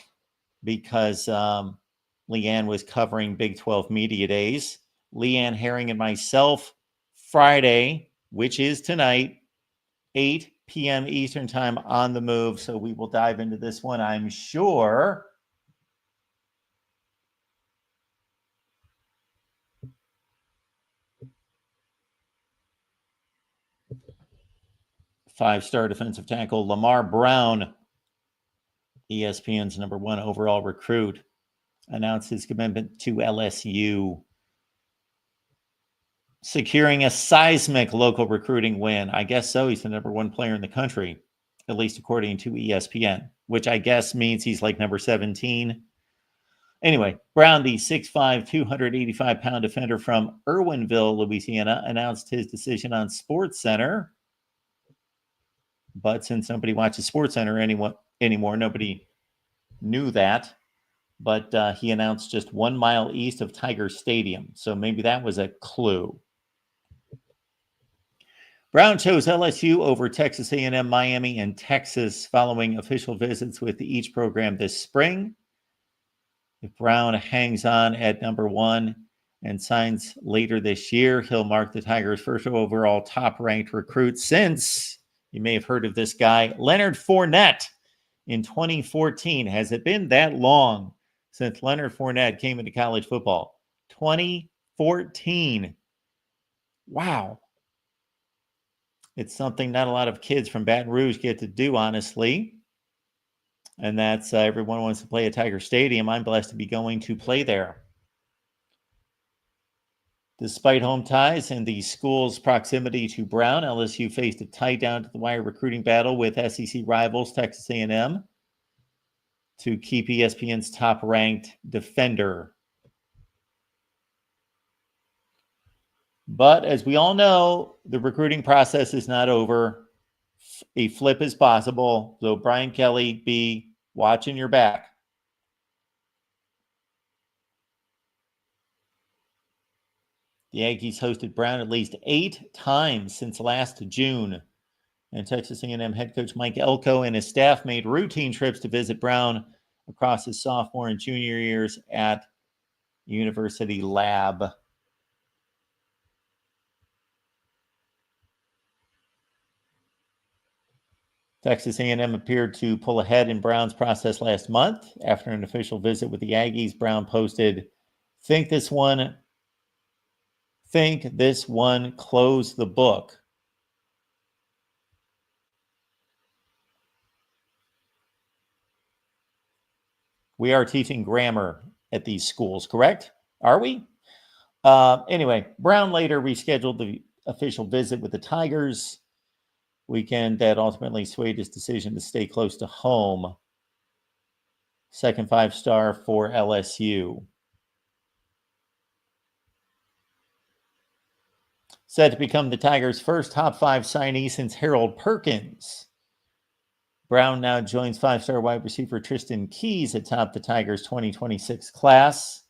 because Leanne was covering Big 12 Media Days. Leanne Herring and myself, Friday, which is tonight, 8 p.m. Eastern time on the move. So we will dive into this one, I'm sure. Five-star defensive tackle Lamar Brown, ESPN's #1 overall recruit, announced his commitment to LSU, securing a seismic local recruiting win. I guess so. He's the #1 player in the country, at least according to ESPN, which I guess means he's like number 17. Anyway, Brown, the 6'5", 285-pound defender from Irwinville, Louisiana, announced his decision on SportsCenter. But since nobody watches SportsCenter anymore, nobody knew that. But he announced just 1 mile east of Tiger Stadium. So maybe that was a clue. Brown chose LSU over Texas A&M, Miami, and Texas following official visits with each program this spring. If Brown hangs on at #1 and signs later this year, he'll mark the Tigers' first overall top-ranked recruit since, you may have heard of this guy, Leonard Fournette in 2014. Has it been that long since Leonard Fournette came into college football? 2014. Wow. It's something not a lot of kids from Baton Rouge get to do, honestly. And that's everyone wants to play at Tiger Stadium. I'm blessed to be going to play there. Despite home ties and the school's proximity to Brown, LSU faced a tight down to the wire recruiting battle with SEC rivals Texas A&M to keep ESPN's top-ranked defender. But as we all know, the recruiting process is not over. A flip is possible. So Brian Kelly, be watching your back. The Aggies hosted Brown at least 8 times since last June. And Texas A&M head coach Mike Elko and his staff made routine trips to visit Brown across his sophomore and junior years at University Lab. Texas A&M appeared to pull ahead in Brown's process last month. After an official visit with the Aggies, Brown posted, Think this one, close the book. We are teaching grammar at these schools, correct? Are we? Anyway, Brown later rescheduled the official visit with the Tigers. Weekend that ultimately swayed his decision to stay close to home. Second 5-star for LSU. Set to become the Tigers' first top 5 signee since Harold Perkins. Brown now joins 5-star wide receiver Tristan Keys atop the Tigers' 2026 class.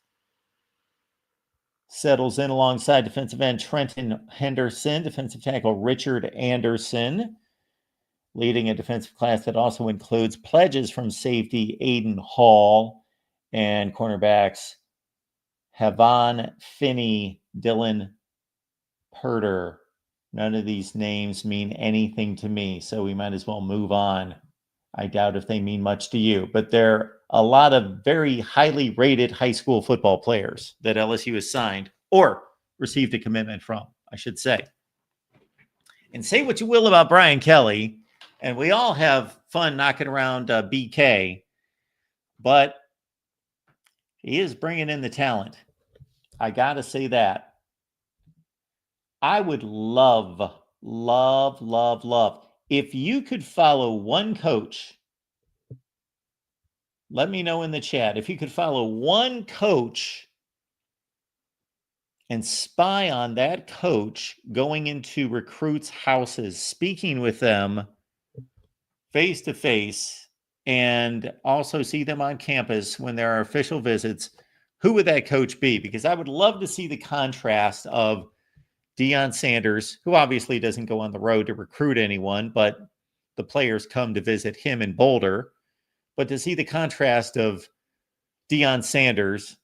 Settles in alongside defensive end Trenton Henderson, defensive tackle Richard Anderson, leading a defensive class that also includes pledges from safety Aiden Hall and cornerbacks Havon Finney, Dylan Purder. None of these names mean anything to me, so we might as well move on. I doubt if they mean much to you, but they're a lot of very highly rated high school football players that LSU has signed or received a commitment from, I should say. And say what you will about Brian Kelly, and we all have fun knocking around BK, but he is bringing in the talent. I got to say that. I would love if you could follow one coach. Let me know in the chat. If you could follow one coach and spy on that coach going into recruits' houses, speaking with them face to face, and also see them on campus when there are official visits, who would that coach be? Because I would love to see the contrast of Deion Sanders, who obviously doesn't go on the road to recruit anyone, but the players come to visit him in Boulder. But to see the contrast of Deion Sanders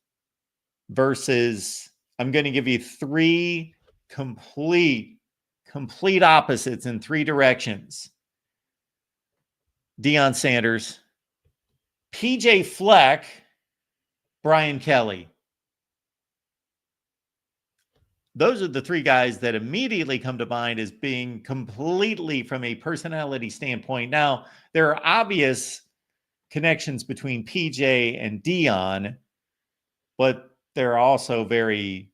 versus, I'm going to give you 3 complete opposites in 3 directions. Deion Sanders, PJ Fleck, Brian Kelly. Those are the 3 guys that immediately come to mind as being completely from a personality standpoint. Now, there are obvious connections between PJ and Deion, but there are also very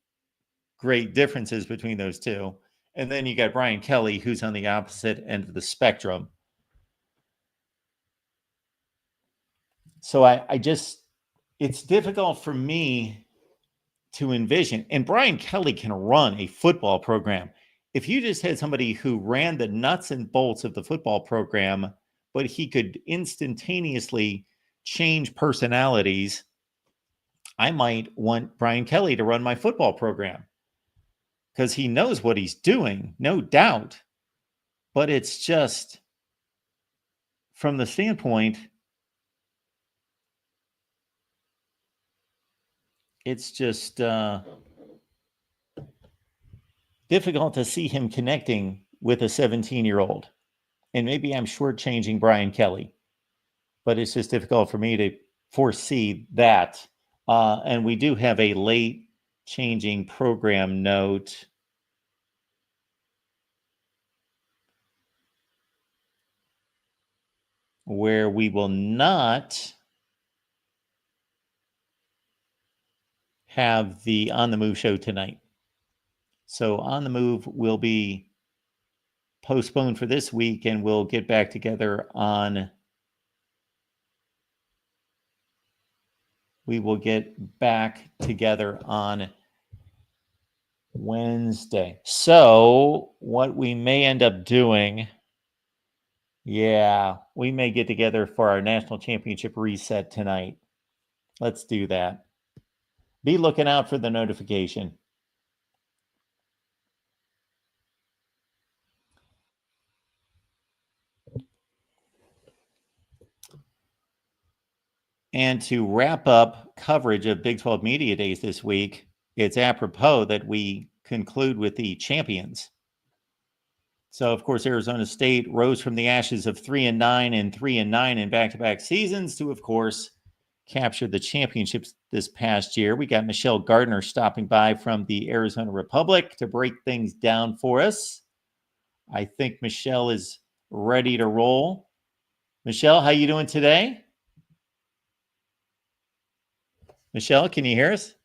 great differences between those 2. And then you got Brian Kelly, who's on the opposite end of the spectrum. So I just, it's difficult for me to envision. And Brian Kelly can run a football program. If you just had somebody who ran the nuts and bolts of the football program, but he could instantaneously change personalities, I might want Brian Kelly to run my football program because he knows what he's doing, no doubt. But it's just, from the standpoint, it's just difficult to see him connecting with a 17-year-old. And maybe I'm shortchanging Brian Kelly, but it's just difficult for me to foresee that. And we do have a late changing program note. Where we will not have the On the Move show tonight. So On the Move will be postponed for this week, and we'll get back together on. We will get back together on Wednesday. So what we may end up doing, we may get together for our national championship reset tonight. Let's do that. Be looking out for the notification. And to wrap up coverage of Big 12 Media Days this week, it's apropos that we conclude with the champions. So, of course, Arizona State rose from the ashes of 3-9 and 3-9 in back-to-back seasons to, of course, capture the championships this past year. We got Michelle Gardner stopping by from the Arizona Republic to break things down for us. I think Michelle is ready to roll. Michelle, how you doing today? Michelle, can you hear us?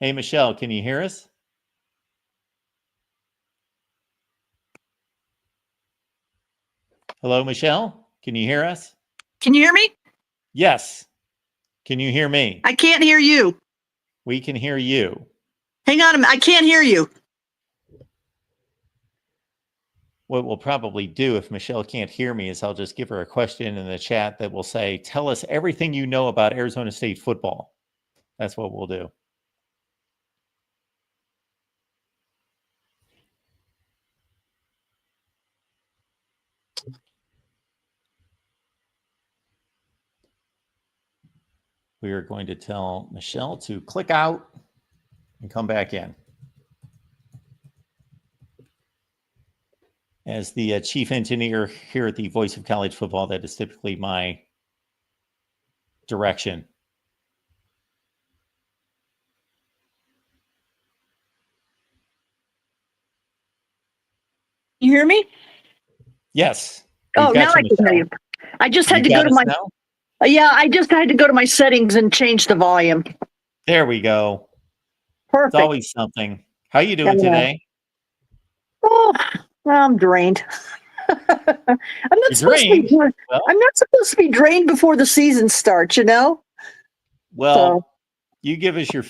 Hey, Michelle, can you hear us? Hello, Michelle, can you hear us? Can you hear me? Yes. Can you hear me? I can't hear you. We can hear you. Hang on a minute. I can't hear you. What we'll probably do if Michelle can't hear me is I'll just give her a question in the chat that will say, tell us everything you know about Arizona State football. That's what we'll do. We are going to tell Michelle to click out and come back in. As the chief engineer here at the Voice of College Football, that is typically my direction. You hear me? Yes. Oh, now I can hear you. I just had to go to my. I just had to go to my settings and change the volume. There we go. Perfect. It's always something. How you doing today? Oh, I'm drained. I'm not supposed to be drained before the season starts, you know? Well, you give us your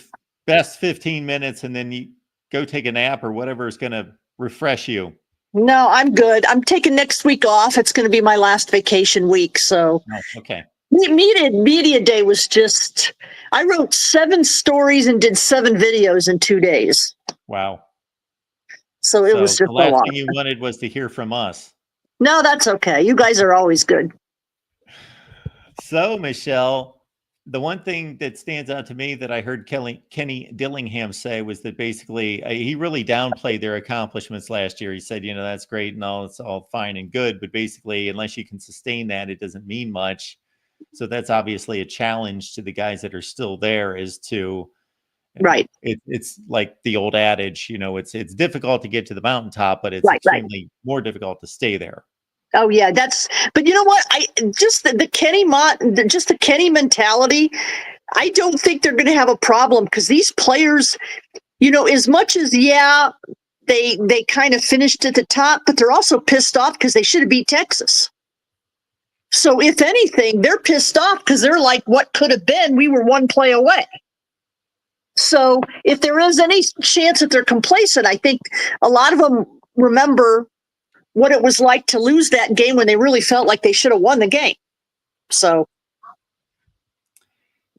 best 15 minutes and then you go take a nap or whatever is going to refresh you. No, I'm good. I'm taking next week off. It's going to be my last vacation week. So, okay. Media Day was just, I wrote 7 stories and did 7 videos in 2 days. Wow. So it was just the last thing you wanted was to hear from us. No, that's okay. You guys are always good. So, Michelle, the one thing that stands out to me that I heard Kenny Dillingham say was that basically he really downplayed their accomplishments last year. He said, that's great and all, it's all fine and good, but basically, unless you can sustain that, it doesn't mean much. So that's obviously a challenge to the guys that are still there is to, right. It's like the old adage, it's difficult to get to the mountaintop, but it's extremely more difficult to stay there. Oh yeah, but you know what? The Kenny mentality. I don't think they're going to have a problem because these players, as much as they kind of finished at the top, but they're also pissed off because they should have beat Texas. So if anything, they're pissed off because they're like, what could have been? We were 1 play away. So if there is any chance that they're complacent, I think a lot of them remember what it was like to lose that game when they really felt like they should have won the game. So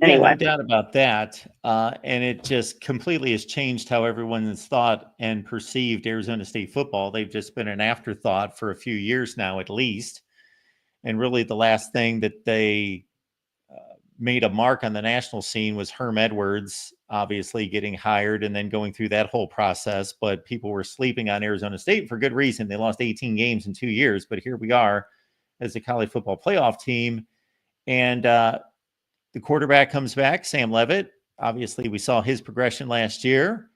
anyway. Yeah, no doubt about that. And it just completely has changed how everyone has thought and perceived Arizona State football. They've just been an afterthought for a few years now, at least. And really the last thing that they made a mark on the national scene was Herm Edwards, obviously getting hired and then going through that whole process. But people were sleeping on Arizona State for good reason. They lost 18 games in 2 years, but here we are as a college football playoff team. And the quarterback comes back, Sam Leavitt. Obviously, we saw his progression last year.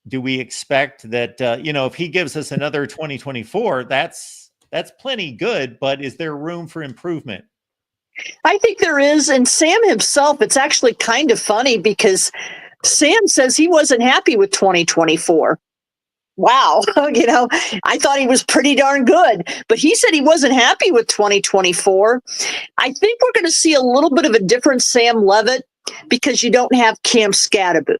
Do we expect that, if he gives us another 2024, that's plenty good, but is there room for improvement? I think there is. And Sam himself, it's actually kind of funny because Sam says he wasn't happy with 2024. Wow. I thought he was pretty darn good, but he said he wasn't happy with 2024. I think we're going to see a little bit of a different Sam Levitt because you don't have Cam Scatterbo.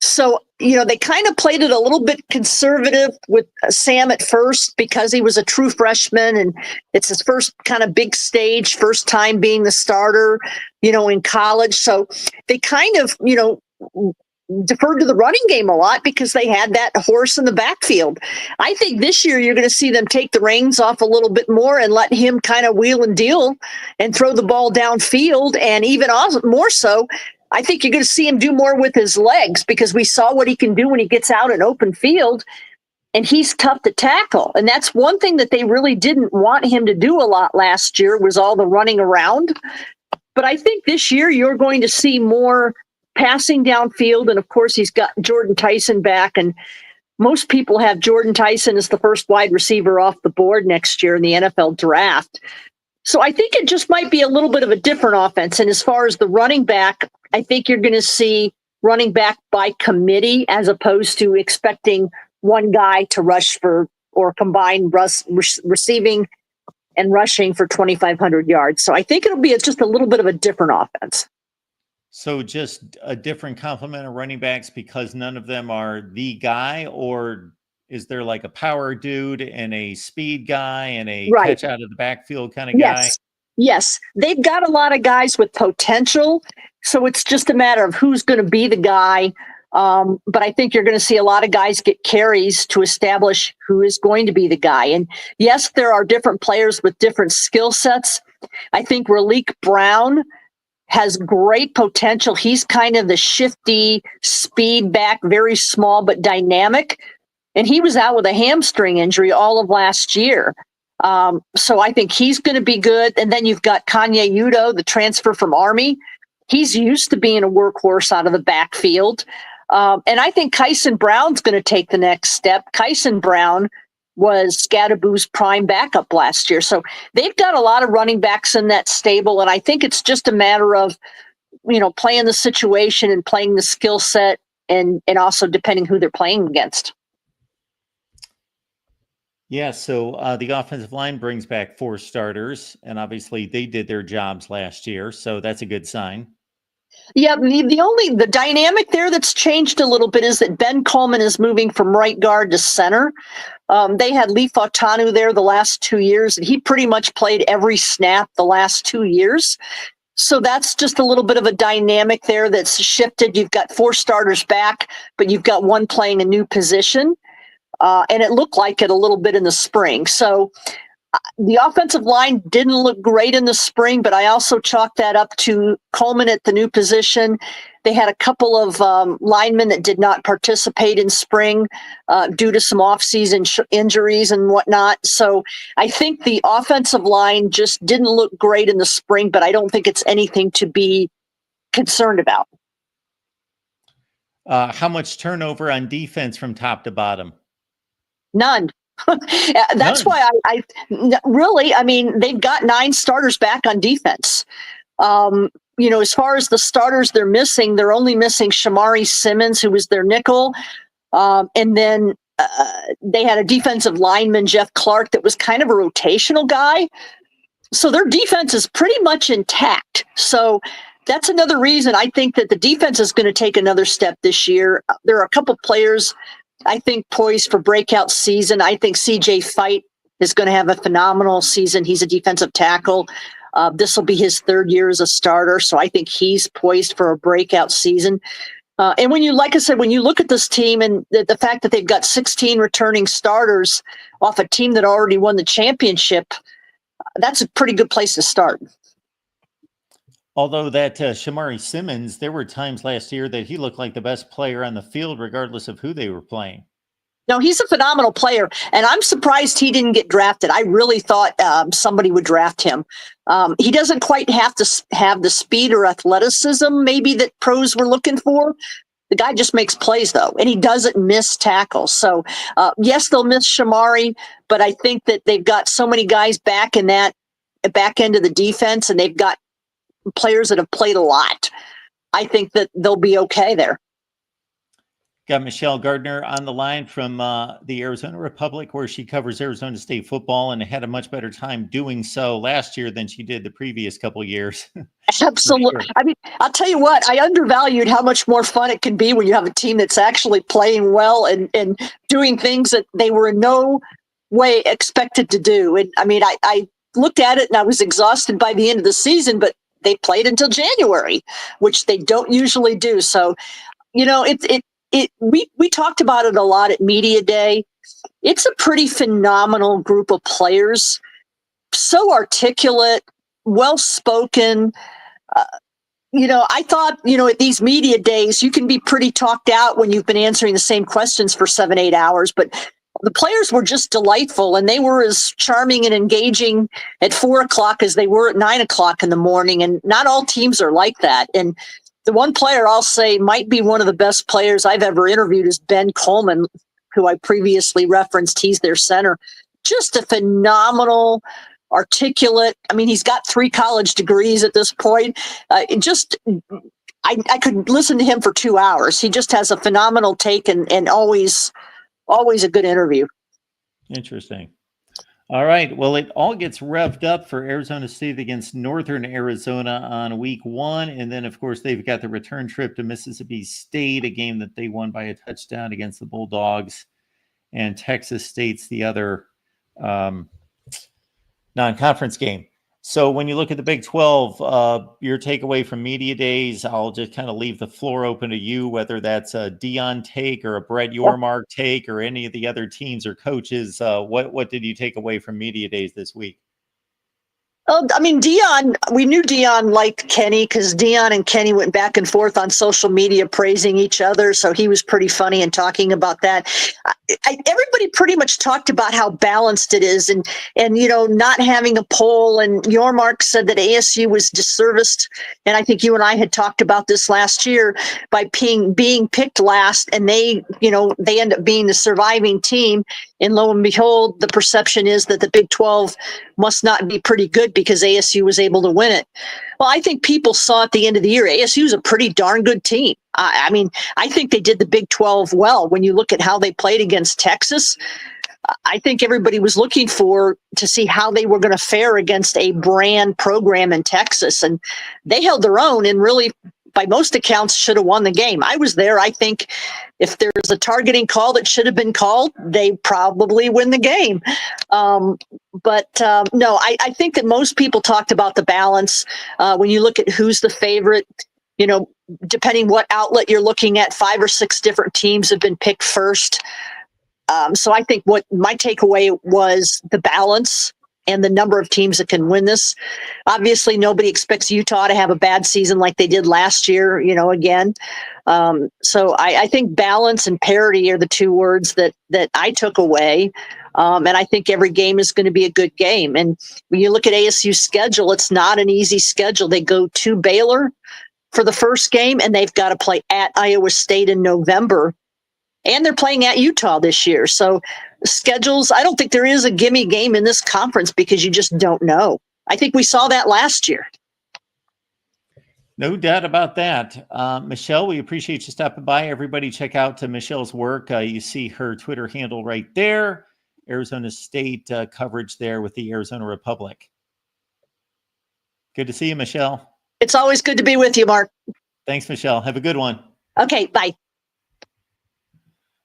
So, they kind of played it a little bit conservative with Sam at first because he was a true freshman and it's his first kind of big stage, first time being the starter, in college. So they kind of, deferred to the running game a lot because they had that horse in the backfield. I think this year you're going to see them take the reins off a little bit more and let him kind of wheel and deal and throw the ball downfield. And even more so, I think you're going to see him do more with his legs because we saw what he can do when he gets out in open field, and he's tough to tackle. And that's one thing that they really didn't want him to do a lot last year was all the running around. But I think this year you're going to see more passing downfield. And of course, he's got Jordan Tyson back. And most people have Jordan Tyson as the first wide receiver off the board next year in the NFL draft. So I think it just might be a little bit of a different offense. And as far as the running back, I think you're going to see running back by committee as opposed to expecting one guy to rush for or combine receiving and rushing for 2,500 yards. So I think it'll be just a little bit of a different offense. So just a different complement of running backs because none of them are the guy, or is there like a power dude and a speed guy and a catch out of the backfield kind of guy? Yes. They've got a lot of guys with potential. So it's just a matter of who's going to be the guy. But I think you're going to see a lot of guys get carries to establish who is going to be the guy. And yes, there are different players with different skill sets. I think Raleek Brown has great potential. He's kind of the shifty speed back, very small but dynamic. And he was out with a hamstring injury all of last year. So I think he's going to be good. And then you've got Kanye Udo, the transfer from Army. He's used to being a workhorse out of the backfield. And I think Kyson Brown's going to take the next step. Kyson Brown was Scadaboo's prime backup last year. So they've got a lot of running backs in that stable. And I think it's just a matter of, playing the situation and playing the skill set and also depending who they're playing against. Yeah, so the offensive line brings back 4 starters, and obviously they did their jobs last year, so that's a good sign. Yeah, the dynamic there that's changed a little bit is that Ben Coleman is moving from right guard to center. They had Lee Fautanu there the last 2 years, and he pretty much played every snap the last 2 years. So that's just a little bit of a dynamic there that's shifted. You've got 4 starters back, but you've got one playing a new position. And it looked like it a little bit in the spring. So the offensive line didn't look great in the spring, but I also chalked that up to Coleman at the new position. They had a couple of linemen that did not participate in spring due to some offseason injuries and whatnot. So I think the offensive line just didn't look great in the spring, but I don't think it's anything to be concerned about. How much turnover on defense from top to bottom? None. That's why I really, they've got 9 starters back on defense. As far as the starters they're missing, they're only missing Shamari Simmons, who was their nickel. And then they had a defensive lineman, Jeff Clark, that was kind of a rotational guy. So their defense is pretty much intact. So that's another reason I think that the defense is going to take another step this year. There are a couple players I think poised for breakout season. I think CJ Fight is going to have a phenomenal season. He's a defensive tackle. This will be his 3rd year as a starter. So I think he's poised for a breakout season. And when you look at this team and the fact that they've got 16 returning starters off a team that already won the championship, that's a pretty good place to start. Although that Shamari Simmons, there were times last year that he looked like the best player on the field, regardless of who they were playing. No, he's a phenomenal player, and I'm surprised he didn't get drafted. I really thought somebody would draft him. He doesn't quite have to have the speed or athleticism maybe that pros were looking for. The guy just makes plays, though, and he doesn't miss tackles. So, yes, they'll miss Shamari, but I think that they've got so many guys back in that back end of the defense, and they've got players that have played a lot, I think that they'll be okay there. Got Michelle Gardner on the line from the Arizona Republic, where she covers Arizona State football and had a much better time doing so last year than she did the previous couple of years. Absolutely. Sure. I mean, I'll tell you what, I undervalued how much more fun it can be when you have a team that's actually playing well and doing things that they were in no way expected to do. And I mean, I looked at it and I was exhausted by the end of the season, but they played until January, which they don't usually do. So, you know, we talked about it a lot at Media Day. It's a pretty phenomenal group of players, so articulate, well-spoken. You know, I thought, you know, at these media days, you can be pretty talked out when you've been answering the same questions for 7-8 hours, but the players were just delightful, and they were as charming and engaging at 4:00 as they were at 9:00 in the morning. And not all teams are like that. And the one player I'll say might be one of the best players I've ever interviewed is Ben Coleman, who I previously referenced. He's their center. Just a phenomenal, articulate. I mean, he's got 3 college degrees at this point. I could listen to him for 2 hours. He just has a phenomenal take and always a good interview. Interesting. All right. Well, it all gets revved up for Arizona State against Northern Arizona on week 1. And then, of course, they've got the return trip to Mississippi State, a game that they won by a touchdown against the Bulldogs. And Texas State's the other non-conference game. So when you look at the Big 12, your takeaway from media days, I'll just kind of leave the floor open to you, whether that's a Dion take or a Brett Yormark take or any of the other teams or coaches. What did you take away from media days this week? I mean, Dion, we knew Dion liked Kenny because Dion and Kenny went back and forth on social media praising each other. So he was pretty funny in talking about that. Everybody pretty much talked about how balanced it is and you know, not having a poll. And Yormark said that ASU was disserviced. And I think you and I had talked about this last year by being picked last, and they end up being the surviving team. And lo and behold, the perception is that the Big 12 must not be pretty good because ASU was able to win it. Well, I think people saw at the end of the year, ASU is a pretty darn good team. I mean, I think they did the Big 12 well. When you look at how they played against Texas, I think everybody was looking to see how they were going to fare against a brand program in Texas. And they held their own and really, by most accounts, should have won the game. I was there. I think if there's a targeting call that should have been called, they probably win the game. No, I think that most people talked about the balance. When you look at who's the favorite, you know, depending what outlet you're looking at, 5 or 6 different teams have been picked first. So I think what my takeaway was the balance and the number of teams that can win this. Obviously, nobody expects Utah to have a bad season like they did last year, you know, again. So I think balance and parity are the 2 words that I took away. And I think every game is going to be a good game. And when you look at ASU's schedule, it's not an easy schedule. They go to Baylor for the first game, and they've got to play at Iowa State in November. And they're playing at Utah this year. So schedules, I don't think there is a gimme game in this conference because you just don't know. I think we saw that last year. No doubt about that. Michelle, we appreciate you stopping by. Everybody check out Michelle's work. You see her Twitter handle right there. Arizona State coverage there with the Arizona Republic. Good to see you, Michelle. It's always good to be with you, Mark. Thanks, Michelle. Have a good one. Okay, bye.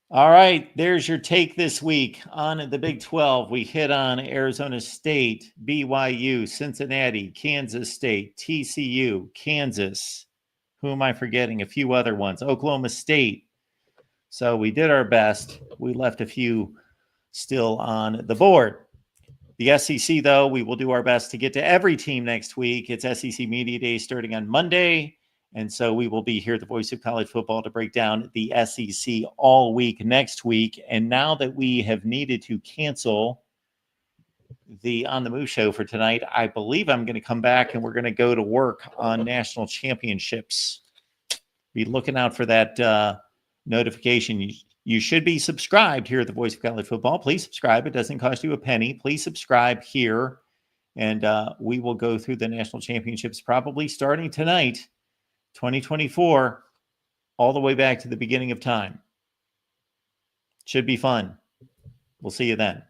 All right, there's your take this week on the Big 12. We hit on Arizona State, BYU, Cincinnati, Kansas State, TCU, Kansas. Who am I forgetting? A few other ones. Oklahoma State. So we did our best. We left a few still on the board. The SEC, though, we will do our best to get to every team next week. It's SEC Media Day starting on Monday. And so we will be here at the Voice of College Football to break down the SEC all week next week. And now that we have needed to cancel the On the Move show for tonight, I believe I'm going to come back and we're going to go to work on national championships. Be looking out for that notification. You should be subscribed here at the Voice of College Football. Please subscribe. It doesn't cost you a penny. Please subscribe here And we will go through the national championships probably starting tonight, 2024, all the way back to the beginning of time. Should be fun. We'll see you then.